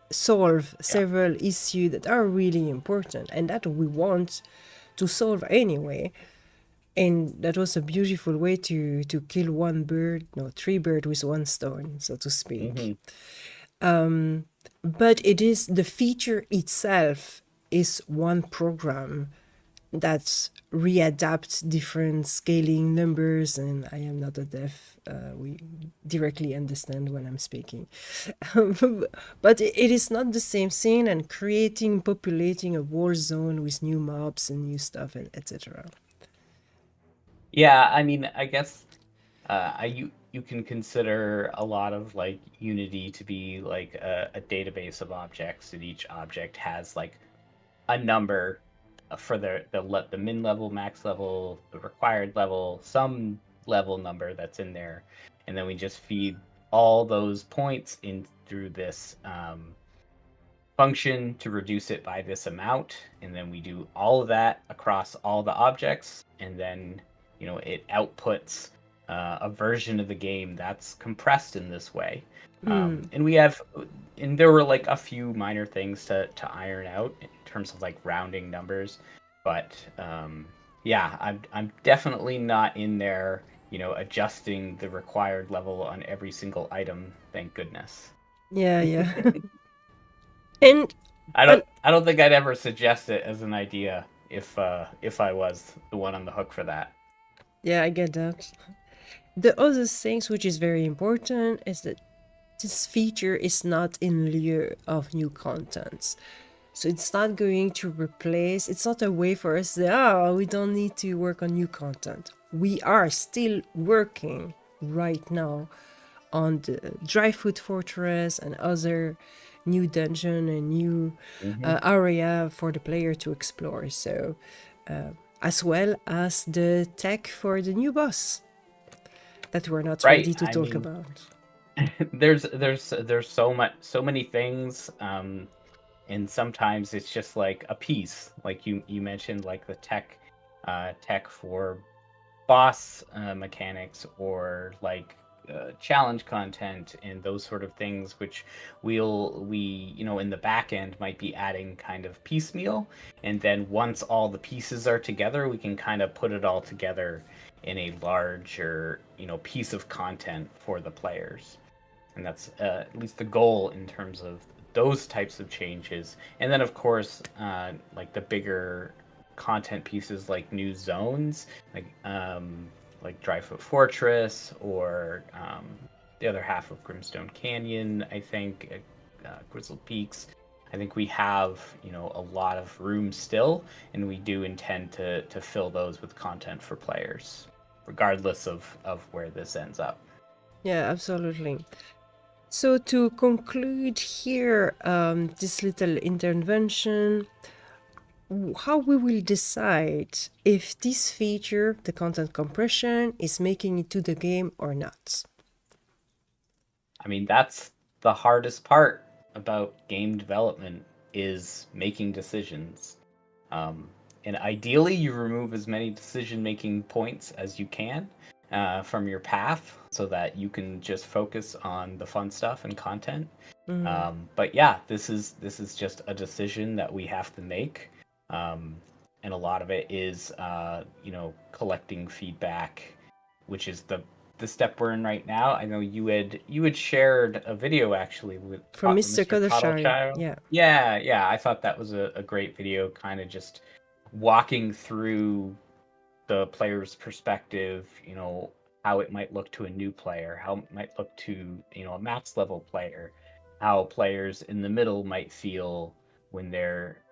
[SPEAKER 1] solve
[SPEAKER 3] Yeah.
[SPEAKER 1] several issues that are really important and that we want to solve anyway. And that was a beautiful way to kill one bird, no, three birds with one stone, so to speak.
[SPEAKER 3] Hmm.
[SPEAKER 1] but it is the feature itself is one program that readapts different scaling numbers, and I am not a deaf, we directly understand when I'm speaking. But it is not the same thing, and populating a war zone with new mobs and new stuff and etc.
[SPEAKER 3] Yeah, I mean, I guess you can consider a lot of like Unity to be like a database of objects, and each object has like a number for the min level, max level, the required level, some level number that's in there, and then we just feed all those points in through this function to reduce it by this amount, and then we do all of that across all the objects, and then it outputs a version of the game that's compressed in this way. And we have, and there were like a few minor things to iron out in terms of like rounding numbers, but yeah, I'm definitely not in there, adjusting the required level on every single item. Thank goodness.
[SPEAKER 1] Yeah, yeah. and
[SPEAKER 3] I
[SPEAKER 1] and
[SPEAKER 3] don't I don't think I'd ever suggest it as an idea if I was the one on the hook for that.
[SPEAKER 1] yeah, I get that. The other things which is very important is that this feature is not in lieu of new contents. So it's not going to replace, it's not a way for us to say, oh, we don't need to work on new content. We are still working right now on the Dryfoot Fortress and other new dungeon and new area for the player to explore. So, as well as the tech for the new boss that we're not
[SPEAKER 3] Right.
[SPEAKER 1] ready to
[SPEAKER 3] I
[SPEAKER 1] talk
[SPEAKER 3] mean,
[SPEAKER 1] about.
[SPEAKER 3] there's so many things, and sometimes it's just like a piece. Like you mentioned, like the tech for boss mechanics, or like challenge content and those sort of things, which we in the back end might be adding kind of piecemeal, and then once all the pieces are together, we can kind of put it all together in a larger piece of content for the players. And that's at least the goal in terms of those types of changes. And then of course, like the bigger content pieces, like new zones, like Dryfoot Fortress, or the other half of Grimstone Canyon, I think, Grizzled Peaks. I think we have a lot of room still, and we do intend to fill those with content for players, regardless of where this ends up.
[SPEAKER 1] Yeah, absolutely. So to conclude here, this little intervention, how we will decide if this feature, the content compression, is making it to the game or not.
[SPEAKER 3] I mean, that's the hardest part about game development, is making decisions. Um, and ideally, you remove as many decision-making points as you can from your path, so that you can just focus on the fun stuff and content. But yeah, this is just a decision that we have to make, and a lot of it is collecting feedback, which is the step we're in right now. I know you had shared a video actually with
[SPEAKER 1] From Mr.
[SPEAKER 3] Mr.
[SPEAKER 1] Kodashari,
[SPEAKER 3] Coddlechild.
[SPEAKER 1] yeah.
[SPEAKER 3] Yeah, I thought that was a great video, kind of just walking through the player's perspective, how it might look to a new player, how it might look to, a max level player, how players in the middle might feel when they're,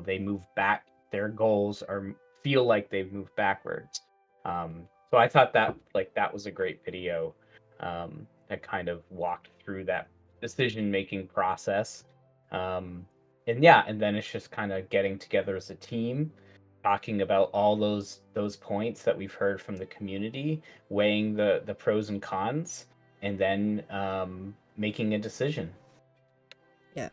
[SPEAKER 3] they move back, their goals are feel like they've moved backwards. So I thought that was a great video, that kind of walked through that decision making process. And yeah, and then it's just kind of getting together as a team, talking about all those points that we've heard from the community, weighing the pros and cons, and then making a decision.
[SPEAKER 1] Yeah.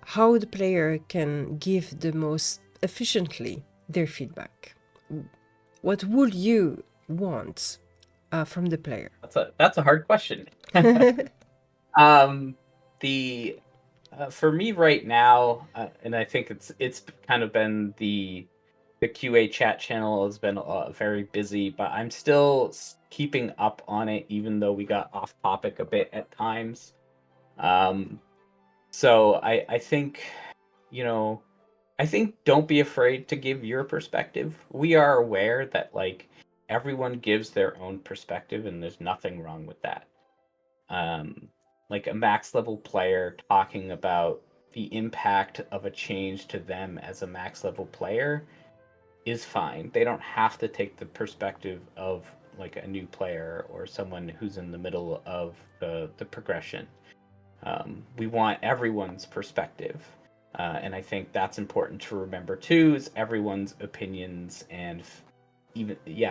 [SPEAKER 1] How the player can give the most efficiently their feedback. What would you want from the player?
[SPEAKER 3] That's a hard question. The For me right now, and I think it's kind of been the QA chat channel has been very busy, but I'm still keeping up on it, even though we got off topic a bit at times. So I think, I think don't be afraid to give your perspective. We are aware that like everyone gives their own perspective, and there's nothing wrong with that. Like a max level player talking about the impact of a change to them as a max level player is fine. They don't have to take the perspective of like a new player or someone who's in the middle of the progression. We want everyone's perspective. And I think that's important to remember too, is everyone's opinions and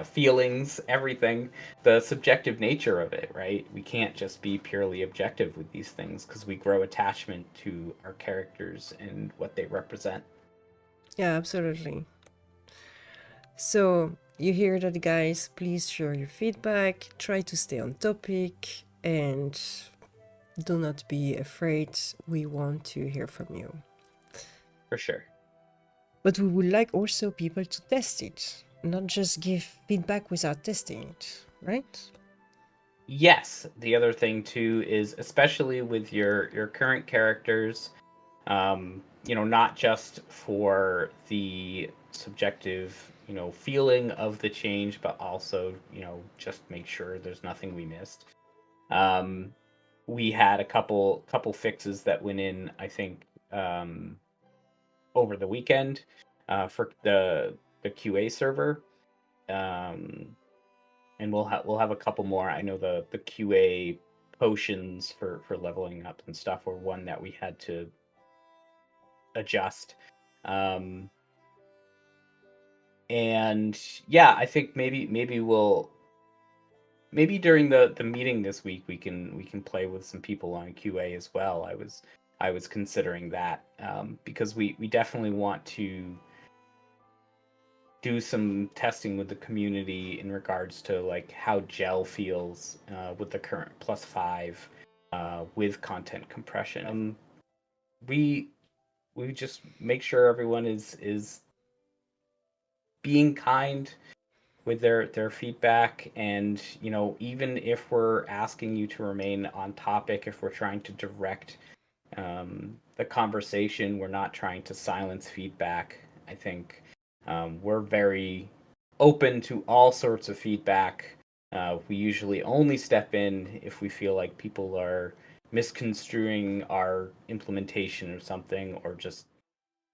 [SPEAKER 3] feelings, everything, the subjective nature of it, right? We can't just be purely objective with these things because we grow attachment to our characters and what they represent.
[SPEAKER 1] Yeah, absolutely. So you hear that, guys. Please share your feedback, try to stay on topic, and do not be afraid. We want to hear from you.
[SPEAKER 3] For sure.
[SPEAKER 1] But we would like also people to test it, not just give feedback without testing it, right?
[SPEAKER 3] Yes, the other thing too is, especially with your current characters, not just for the subjective, feeling of the change, but also, just make sure there's nothing we missed. We had a couple fixes that went in, I think, over the weekend, for the QA server. And we'll have a couple more. I know the QA potions for leveling up and stuff were one that we had to adjust. And yeah, I think maybe during the meeting this week we can play with some people on QA as well. I was considering that, because we definitely want to do some testing with the community in regards to like how gel feels with the current +5 with content compression. We just make sure everyone is being kind with their feedback, and even if we're asking you to remain on topic, if we're trying to direct the conversation, we're not trying to silence feedback. I think we're very open to all sorts of feedback. We usually only step in if we feel like people are misconstruing our implementation or something, or just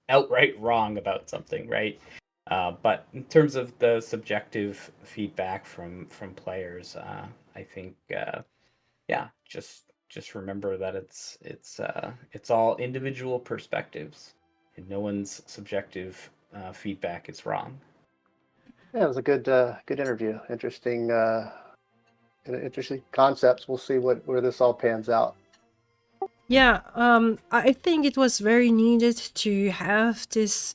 [SPEAKER 3] outright wrong about something, right? But in terms of the subjective feedback from players, I think, just remember that it's all individual perspectives, and no one's subjective feedback is wrong.
[SPEAKER 2] Yeah, it was a good interview. Interesting concepts. We'll see where this all pans out.
[SPEAKER 1] Yeah, I think it was very needed to have this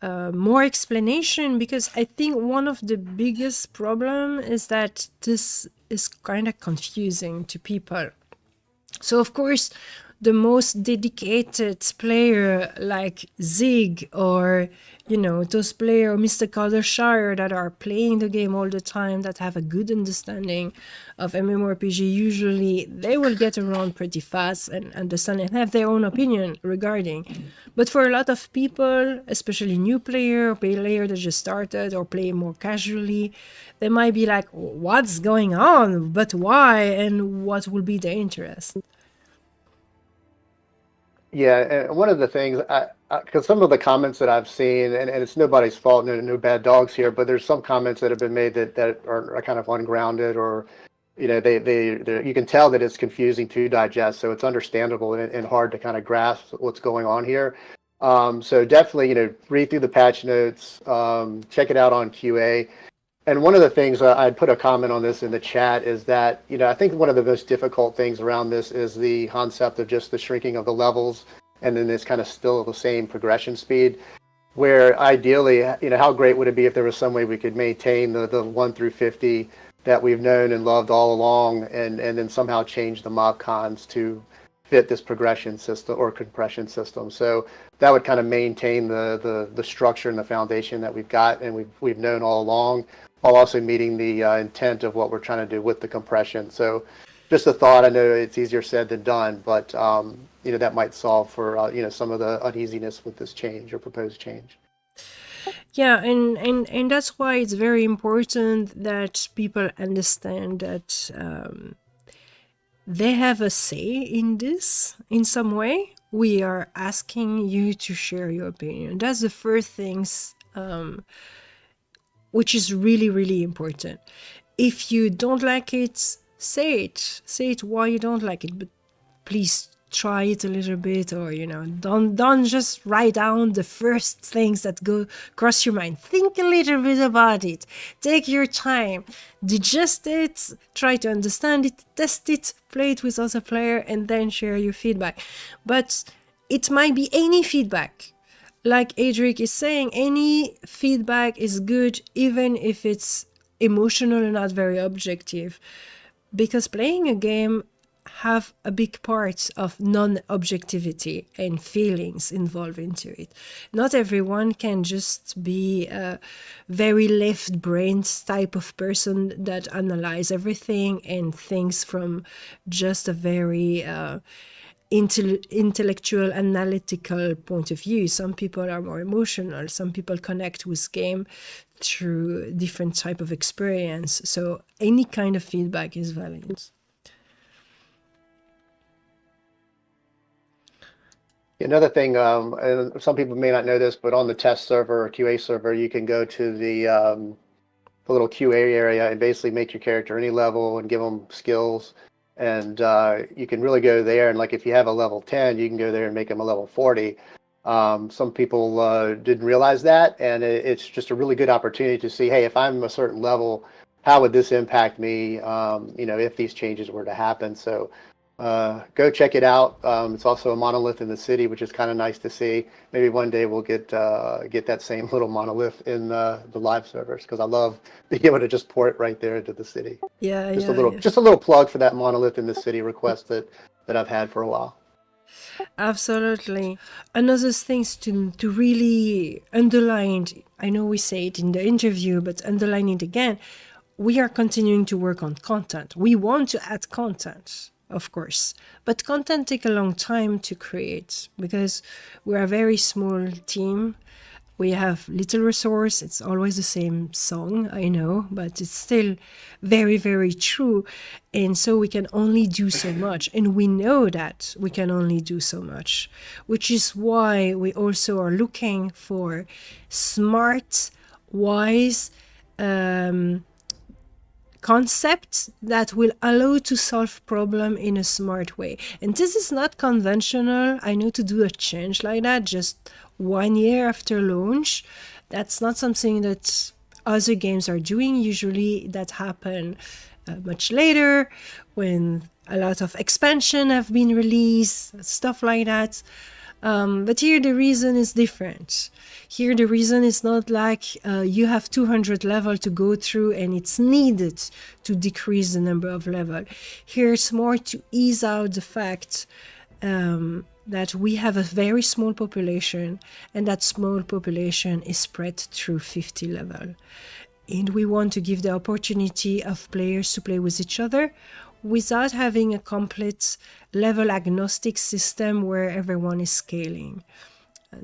[SPEAKER 1] more explanation, because I think one of the biggest problem is that this is kind of confusing to people. So of course, the most dedicated player like Zig, or those player Mr. Caldershire that are playing the game all the time, that have a good understanding of MMORPG, usually they will get around pretty fast and understand and have their own opinion regarding. But for a lot of people, especially new player or player that just started or play more casually, they might be like, what's going on, but why, and what will be the interest?
[SPEAKER 2] Yeah, and one of the things, because some of the comments that I've seen, and it's nobody's fault, no bad dogs here, but there's some comments that have been made that are kind of ungrounded, or they you can tell that it's confusing to digest, so it's understandable and hard to kind of grasp what's going on here. So definitely, read through the patch notes, check it out on QA. And one of the things, I'd put a comment on this in the chat, is that, I think one of the most difficult things around this is the concept of just the shrinking of the levels, and then it's kind of still the same progression speed, where ideally, how great would it be if there was some way we could maintain the 1 through 50 that we've known and loved all along, and then somehow change the mob cons to fit this progression system or compression system. So that would kind of maintain the structure and the foundation that we've got and we've known all along, while also meeting the intent of what we're trying to do with the compression. So just a thought. I know it's easier said than done, but that might solve for some of the uneasiness with this change or proposed change.
[SPEAKER 1] Yeah, and that's why it's very important that people understand that they have a say in this in some way. We are asking you to share your opinion. That's the first things, which is really, really important. If you don't like it, say it. Say it why you don't like it, but please try it a little bit, or don't just write down the first things that go across your mind. Think a little bit about it. Take your time, digest it, try to understand it, test it, play it with other player, and then share your feedback. But it might be any feedback. Like Adric is saying, any feedback is good, even if it's emotional and not very objective, because playing a game have a big part of non-objectivity and feelings involved into it. Not everyone can just be a very left-brained type of person that analyze everything and thinks from just a very intellectual, analytical point of view. Some people are more emotional. Some people connect with game through different type of experience. So any kind of feedback is valid.
[SPEAKER 2] Another thing, and some people may not know this, but on the test server or QA server, you can go to the little QA area and basically make your character any level and give them skills. And you can really go there. And like if you have a level 10, you can go there and make them a level 40. Some people didn't realize that. And it's just a really good opportunity to see, hey, if I'm a certain level, how would this impact me, if these changes were to happen. So go check it out. It's also a monolith in the city, which is kind of nice to see. Maybe one day we'll get that same little monolith in the live servers, because I love being able to just pour it right there into the city.
[SPEAKER 1] Yeah,
[SPEAKER 2] Just
[SPEAKER 1] yeah.
[SPEAKER 2] just a little plug for that monolith in the city request that I've had for a while.
[SPEAKER 1] Absolutely. Another things to really underline, I know we say it in the interview, but underline it again, we are continuing to work on content. We want to add content, of course, but content take a long time to create because we're a very small team. We have little resource. It's always the same song, I know, but it's still very, very true. And so we can only do so much. And we know that we can only do so much, which is why we also are looking for smart, wise concepts that will allow to solve problem in a smart way. And this is not conventional. I know to do a change like that just 1 year after launch. That's not something that other games are doing. Usually that happen much later when a lot of expansion have been released, stuff like that. But here the reason is different. Here the reason is not like you have 200 level to go through and it's needed to decrease the number of level. Here it's more to ease out the fact that we have a very small population, and that small population is spread through 50 level. And we want to give the opportunity of players to play with each other without having a complete level agnostic system where everyone is scaling.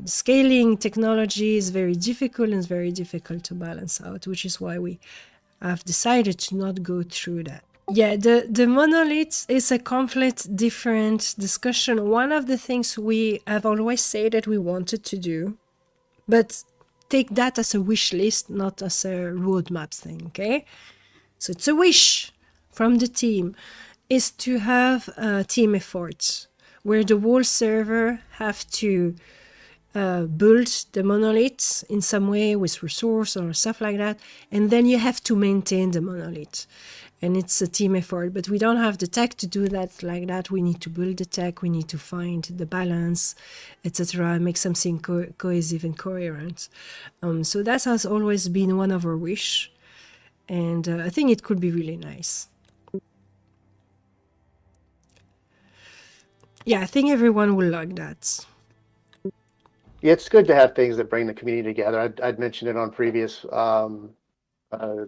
[SPEAKER 1] Scaling technology is very difficult and it's very difficult to balance out, which is why we have decided to not go through that. Yeah, the monolith is a complete different discussion. One of the things we have always said that we wanted to do, but take that as a wish list, not as a roadmap thing, okay? So it's a wish from the team, is to have a team effort where the whole server have to build the monolith in some way with resource or stuff like that, and then you have to maintain the monolith. And it's a team effort, but we don't have the tech to do that like that. We need to build the tech, we need to find the balance, etc., make something cohesive and coherent. So that has always been one of our wish, and I think it could be really nice. Yeah, I think everyone will like that.
[SPEAKER 2] Yeah, it's good to have things that bring the community together. I'd mentioned it on previous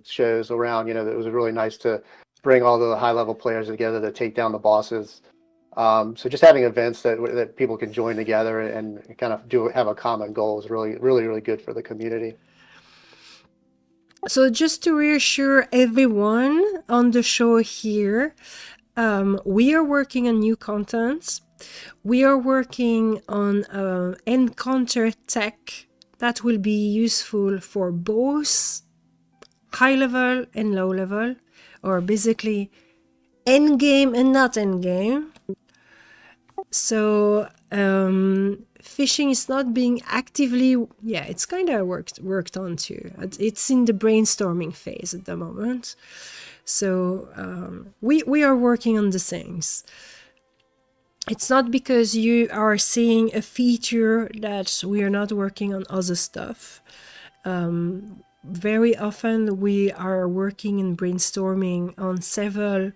[SPEAKER 2] shows around. It was really nice to bring all the high level players together to take down the bosses. So just having events that people can join together and kind of have a common goal is really good for the community.
[SPEAKER 1] So just to reassure everyone on the show here, we are working on new content. We are working on encounter tech that will be useful for both high level and low level, or basically end game and not end game. So phishing is not being actively, it's kind of worked on too. It's in the brainstorming phase at the moment. So we are working on the things. It's not because you are seeing a feature that we are not working on other stuff. Very often we are working and brainstorming on several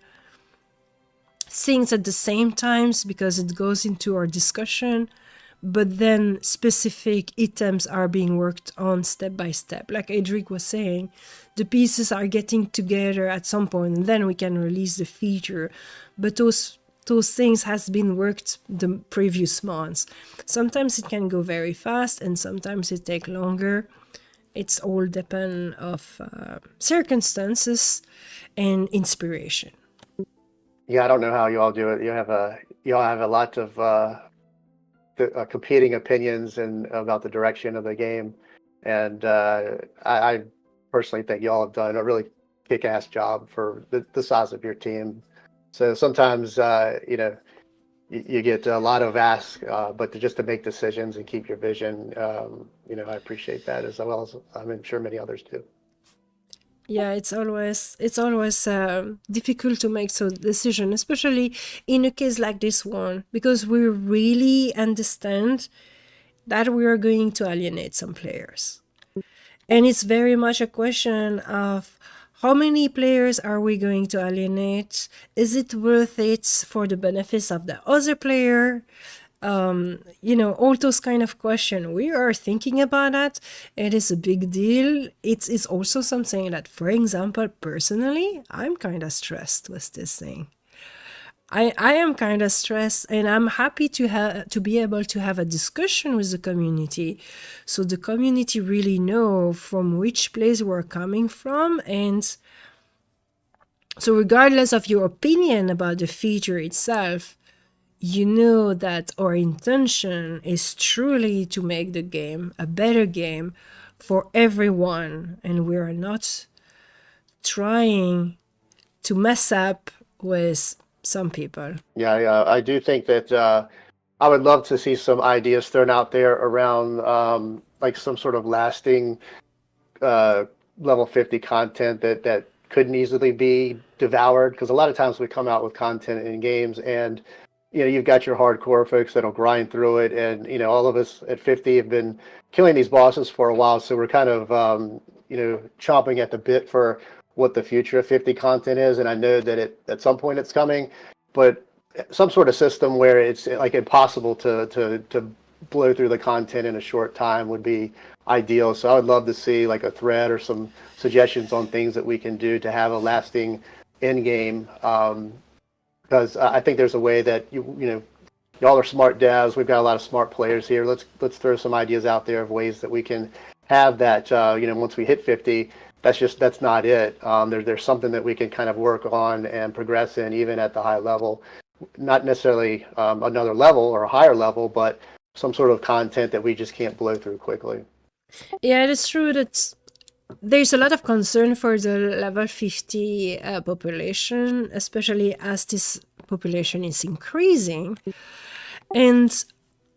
[SPEAKER 1] things at the same times because it goes into our discussion, but then specific items are being worked on step by step. Like Edric was saying, the pieces are getting together at some point and then we can release the feature. But those things has been worked the previous months. Sometimes it can go very fast and sometimes it take longer. It's all depend of circumstances and inspiration.
[SPEAKER 2] Yeah, I don't know how you all do it. You all have a lot of competing opinions and about the direction of the game, and I personally think you all have done a really kick-ass job for the size of your team. So sometimes you get a lot of asks, but just to make decisions and keep your vision, I appreciate that as well as I'm sure many others do.
[SPEAKER 1] Yeah, it's always difficult to make so decision, especially in a case like this one, because we really understand that we are going to alienate some players. And it's very much a question of how many players are we going to alienate? Is it worth it for the benefits of the other player? All those kind of questions. We are thinking about that. It is a big deal. It's also something that, for example, personally, I'm kind of stressed with this thing. I am kind of stressed, and I'm happy to be able to have a discussion with the community, so the community really know from which place we're coming from, and so regardless of your opinion about the feature itself, you know that our intention is truly to make the game a better game for everyone, and we are not trying to mess up with some people.
[SPEAKER 2] Yeah, I do think that I would love to see some ideas thrown out there around like some sort of lasting level 50 content that couldn't easily be devoured, because a lot of times we come out with content in games and you've got your hardcore folks that'll grind through it, and all of us at 50 have been killing these bosses for a while, so we're kind of chomping at the bit for what the future of 50 content is, and I know that at some point it's coming, but some sort of system where it's like impossible to blow through the content in a short time would be ideal. So I would love to see like a thread or some suggestions on things that we can do to have a lasting end game. Because I think there's a way that y'all are smart devs. We've got a lot of smart players here. Let's throw some ideas out there of ways that we can have that. Once we hit 50, that's not it. There's something that we can kind of work on and progress in, even at the high level. Not necessarily another level or a higher level, but some sort of content that we just can't blow through quickly.
[SPEAKER 1] Yeah, it is true that there's a lot of concern for the level 50 population, especially as this population is increasing. And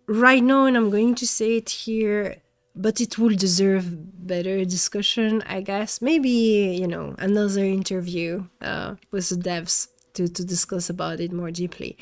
[SPEAKER 1] right now, and I'm going to say it here, but it will deserve better discussion, I guess. Maybe, another interview with the devs to discuss about it more deeply.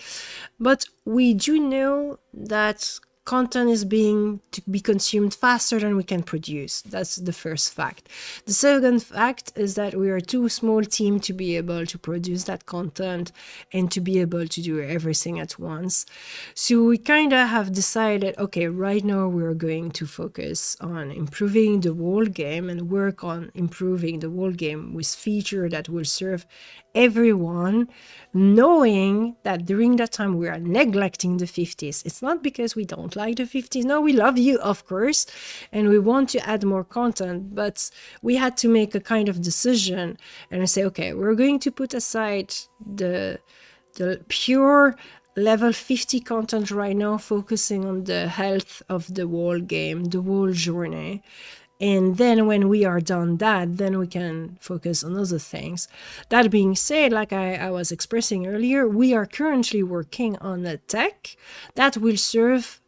[SPEAKER 1] But we do know that content is being to be consumed faster than we can produce. That's the first fact. The second fact is that we are too small team to be able to produce that content and to be able to do everything at once. So we kind of have decided, okay, right now we're going to focus on improving the whole game and work on improving the whole game with feature that will serve everyone, knowing that during that time we are neglecting the 50s. It's not because we don't like the 50s. No, we love you, of course, and we want to add more content, but we had to make a kind of decision and say, okay, we're going to put aside the pure level 50 content right now, focusing on the health of the whole game, the whole journey. And then when we are done that, then we can focus on other things. That being said, like I was expressing earlier, we are currently working on a tech that will serve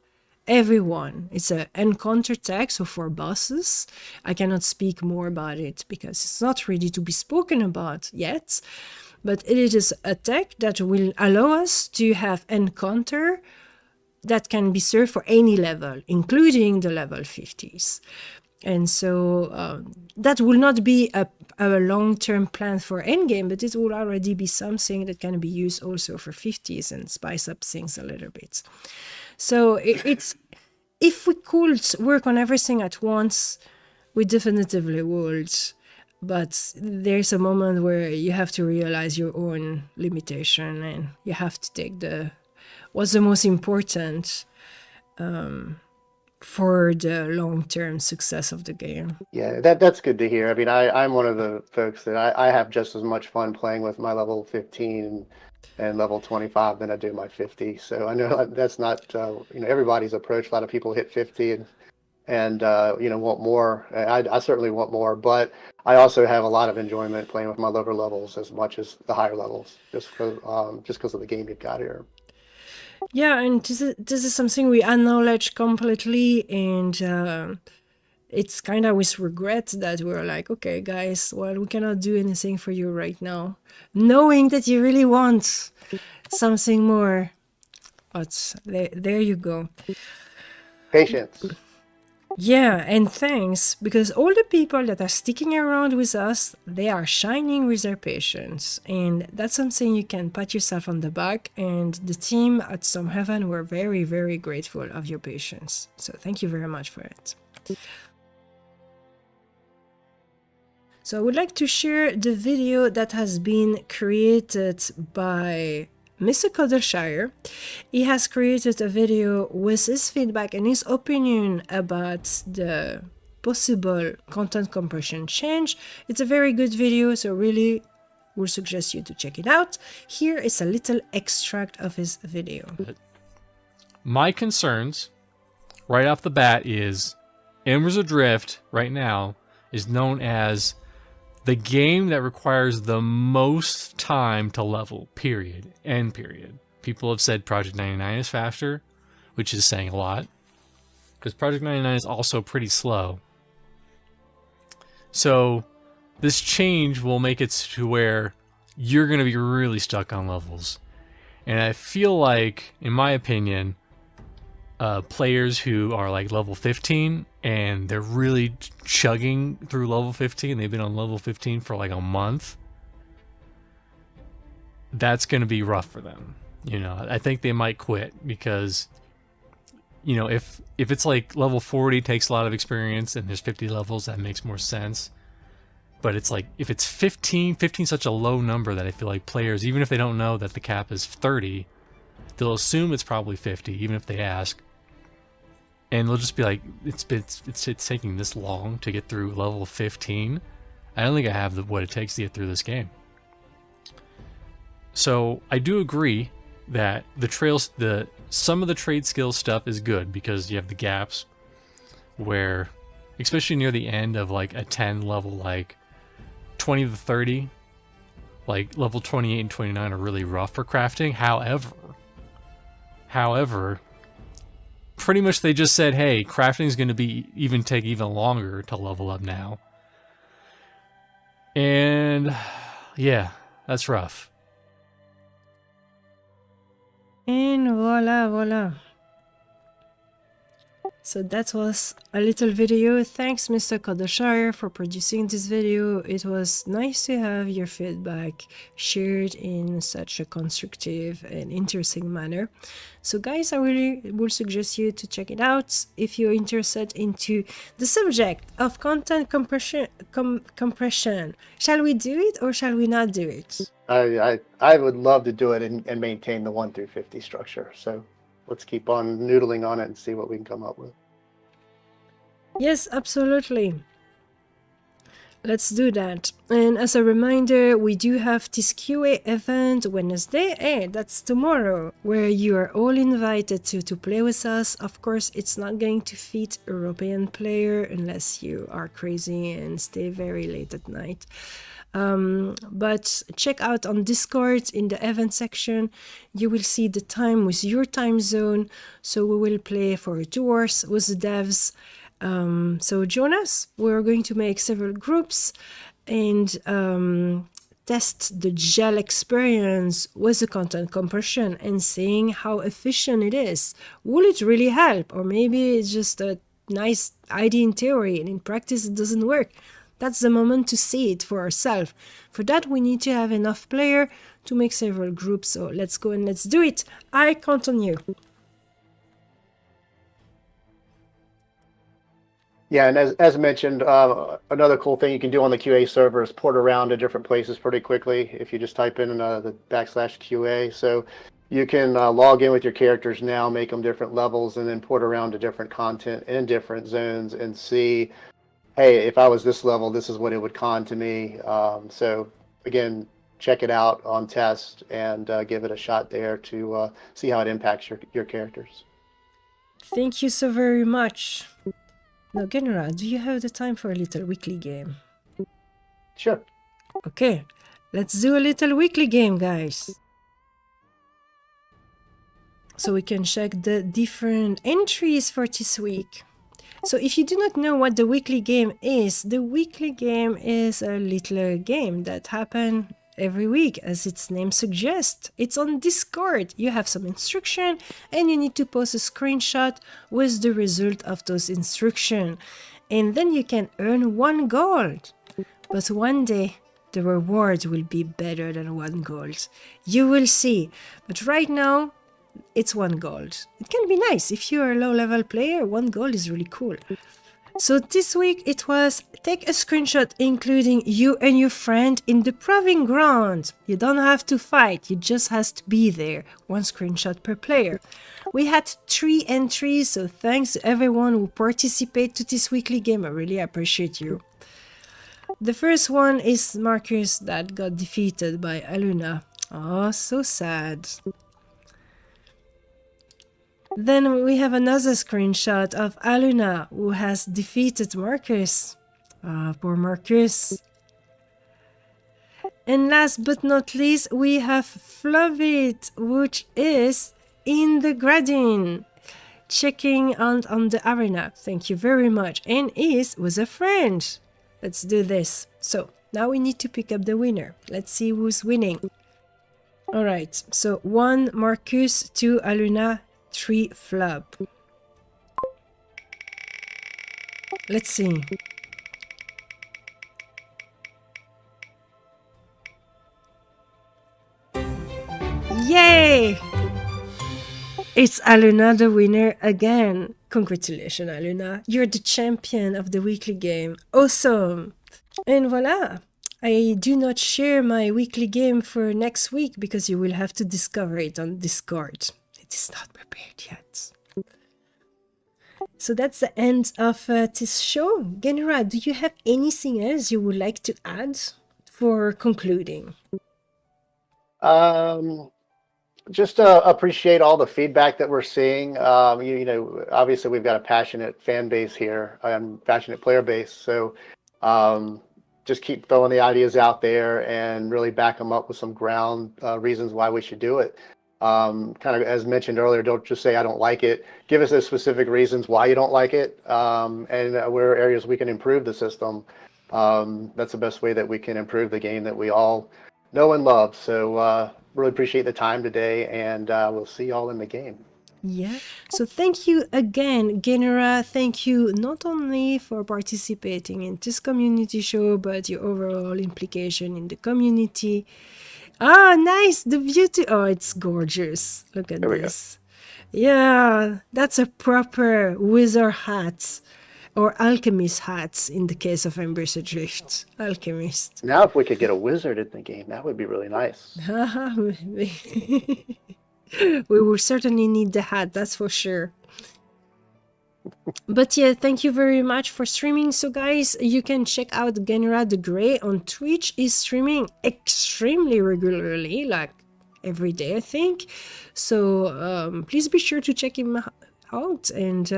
[SPEAKER 1] everyone. It's an encounter tech, so for bosses. I cannot speak more about it because it's not ready to be spoken about yet. But it is a tech that will allow us to have encounter that can be served for any level, including the level 50s. And so that will not be a long-term plan for endgame, but it will already be something that can be used also for 50s and spice up things a little bit. So it's if we could work on everything at once, we definitively would. But there's a moment where you have to realize your own limitation, and you have to take what's the most important for the long-term success of the game.
[SPEAKER 2] Yeah, that's good to hear. I mean, I'm one of the folks that I have just as much fun playing with my level 15 and level 25 than I do my 50. So I know that's not everybody's approach. A lot of people hit 50 and want more. I certainly want more, but I also have a lot of enjoyment playing with my lower levels as much as the higher levels, just because of the game you've got here.
[SPEAKER 1] Yeah, and this is something we acknowledge completely, and it's kind of with regret that we're like, okay, guys, well, we cannot do anything for you right now, knowing that you really want something more. But there you go.
[SPEAKER 2] Patience.
[SPEAKER 1] Yeah, and thanks, because all the people that are sticking around with us, they are shining with their patience. And that's something you can pat yourself on the back. And the team at Storm Heaven were very, very grateful of your patience. So thank you very much for it. So I would like to share the video that has been created by Mr. Codershire. He has created a video with his feedback and his opinion about the possible content compression change. It's a very good video, so really would suggest you to check it out. Here is a little extract of his video.
[SPEAKER 4] My concerns right off the bat is Embers Adrift right now is known as the game that requires the most time to level, period. End period. People have said Project 99 is faster, which is saying a lot, because Project 99 is also pretty slow. So this change will make it to where you're going to be really stuck on levels. And I feel like, in my opinion, players who are like level 15 and they're really chugging through level 15, they've been on level 15 for like a month, that's going to be rough for them. I think they might quit because, if it's like level 40 takes a lot of experience and there's 50 levels, that makes more sense. But it's like, if it's 15 is such a low number that I feel like players, even if they don't know that the cap is 30, they'll assume it's probably 50, even if they ask. And they'll just be like, it's taking this long to get through level 15. I don't think I have what it takes to get through this game. So I do agree that some of the trade skill stuff is good because you have the gaps where, especially near the end of like a 10 level, like 20 to 30, like level 28 and 29 are really rough for crafting. However, pretty much they just said, hey, crafting is going to take even longer to level up now. And yeah, that's rough.
[SPEAKER 1] And voila. So that was a little video. Thanks, Mr. Kodashire, for producing this video. It was nice to have your feedback shared in such a constructive and interesting manner. So guys, I really would suggest you to check it out if you're interested into the subject of content compression. Shall we do it or shall we not do it?
[SPEAKER 2] I would love to do it and maintain the 1 through 50 structure. So let's keep on noodling on it and see what we can come up with.
[SPEAKER 1] Yes, absolutely. Let's do that. And as a reminder, we do have this QA event Wednesday, that's tomorrow, where you are all invited to play with us. Of course, it's not going to fit European player unless you are crazy and stay very late at night. But check out on Discord in the event section. You will see the time with your time zone. So we will play for 2 hours with the devs. So join us. We're going to make several groups and test the gel experience with the content compression and seeing how efficient it is. Will it really help? Or maybe it's just a nice idea in theory and in practice it doesn't work. That's the moment to see it for ourselves. For that, we need to have enough player to make several groups. So let's go and let's do it. I count on you.
[SPEAKER 2] Yeah, and as mentioned, another cool thing you can do on the QA server is port around to different places pretty quickly if you just type in the /QA. So you can log in with your characters now, make them different levels, and then port around to different content in different zones and see, hey, if I was this level, this is what it would con to me. So again, check it out on test and give it a shot there to see how it impacts your characters.
[SPEAKER 1] Thank you so very much. Now, Genrah, do you have the time for a little weekly game?
[SPEAKER 2] Sure.
[SPEAKER 1] Okay, let's do a little weekly game, guys. So we can check the different entries for this week. So if you do not know what the weekly game is a little game that happens every week, as its name suggests. It's on Discord. You have some instruction and you need to post a screenshot with the result of those instructions. And then you can earn 1 gold. But one day, the reward will be better than 1 gold. You will see. But right now, it's 1 gold. It can be nice. If you're a low-level player, 1 gold is really cool. So this week it was take a screenshot including you and your friend in the proving ground. You don't have to fight, you just have to be there. 1 screenshot per player. We had 3 entries, so thanks to everyone who participated to this weekly game. I really appreciate you. The first one is Marcus that got defeated by Aluna. Oh, so sad. Then we have another screenshot of Aluna, who has defeated Marcus. Ah, poor Marcus. And last but not least, we have Flovit, which is in the grading, checking on the arena. Thank you very much. And is with a friend. Let's do this. So, now we need to pick up the winner. Let's see who's winning. Alright, so 1 Marcus, 2 Aluna, 3 Flub. Let's see. Yay! It's Aluna the winner again. Congratulations, Aluna. You're the champion of the weekly game. Awesome! And voila! I do not share my weekly game for next week because you will have to discover it on Discord. It is not prepared yet. So that's the end of this show. Genrah, do you have anything else you would like to add for concluding?
[SPEAKER 2] Just appreciate all the feedback that we're seeing. You know, obviously we've got a passionate fan base here and passionate player base. So just keep throwing the ideas out there and really back them up with some ground reasons why we should do it. Kind of as mentioned earlier, don't just say I don't like it. Give us those specific reasons why you don't like it, and where areas we can improve the system. That's the best way that we can improve the game that we all know and love. So really appreciate the time today, and we'll see y'all in the game.
[SPEAKER 1] Yeah. So thank you again, Genrah. Thank you not only for participating in this community show, but your overall implication in the community. Ah, nice. The beauty. Oh, it's gorgeous. Look at
[SPEAKER 2] There we go.
[SPEAKER 1] this. Yeah, that's a proper wizard hat or alchemist hats in the case of Embrace Drift. Alchemist.
[SPEAKER 2] Now, if we could get a wizard in the game, that would be really nice.
[SPEAKER 1] We will certainly need the hat, that's for sure. But yeah, thank you very much for streaming. So guys, you can check out Genrah the Grey on Twitch. He's streaming extremely regularly, like every day, I think. So please be sure to check him out. And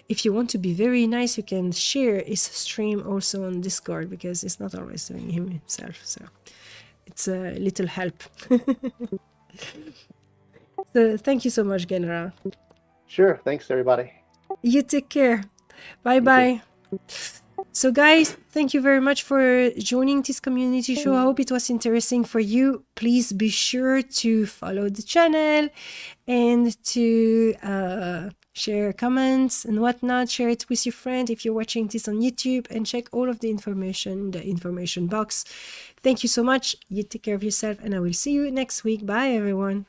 [SPEAKER 1] if you want to be very nice, you can share his stream also on Discord, because it's not always doing him himself. So it's a little help. So thank you so much, Genrah.
[SPEAKER 2] Sure. Thanks, everybody.
[SPEAKER 1] You take care. Bye bye. So guys, thank you very much for joining this community show. I hope it was interesting for you. Please be sure to follow the channel and to share comments and whatnot. Share it with your friend if you're watching this on YouTube, and check all of the information in the information box. Thank you so much. You take care of yourself, and I will see you next week. Bye everyone.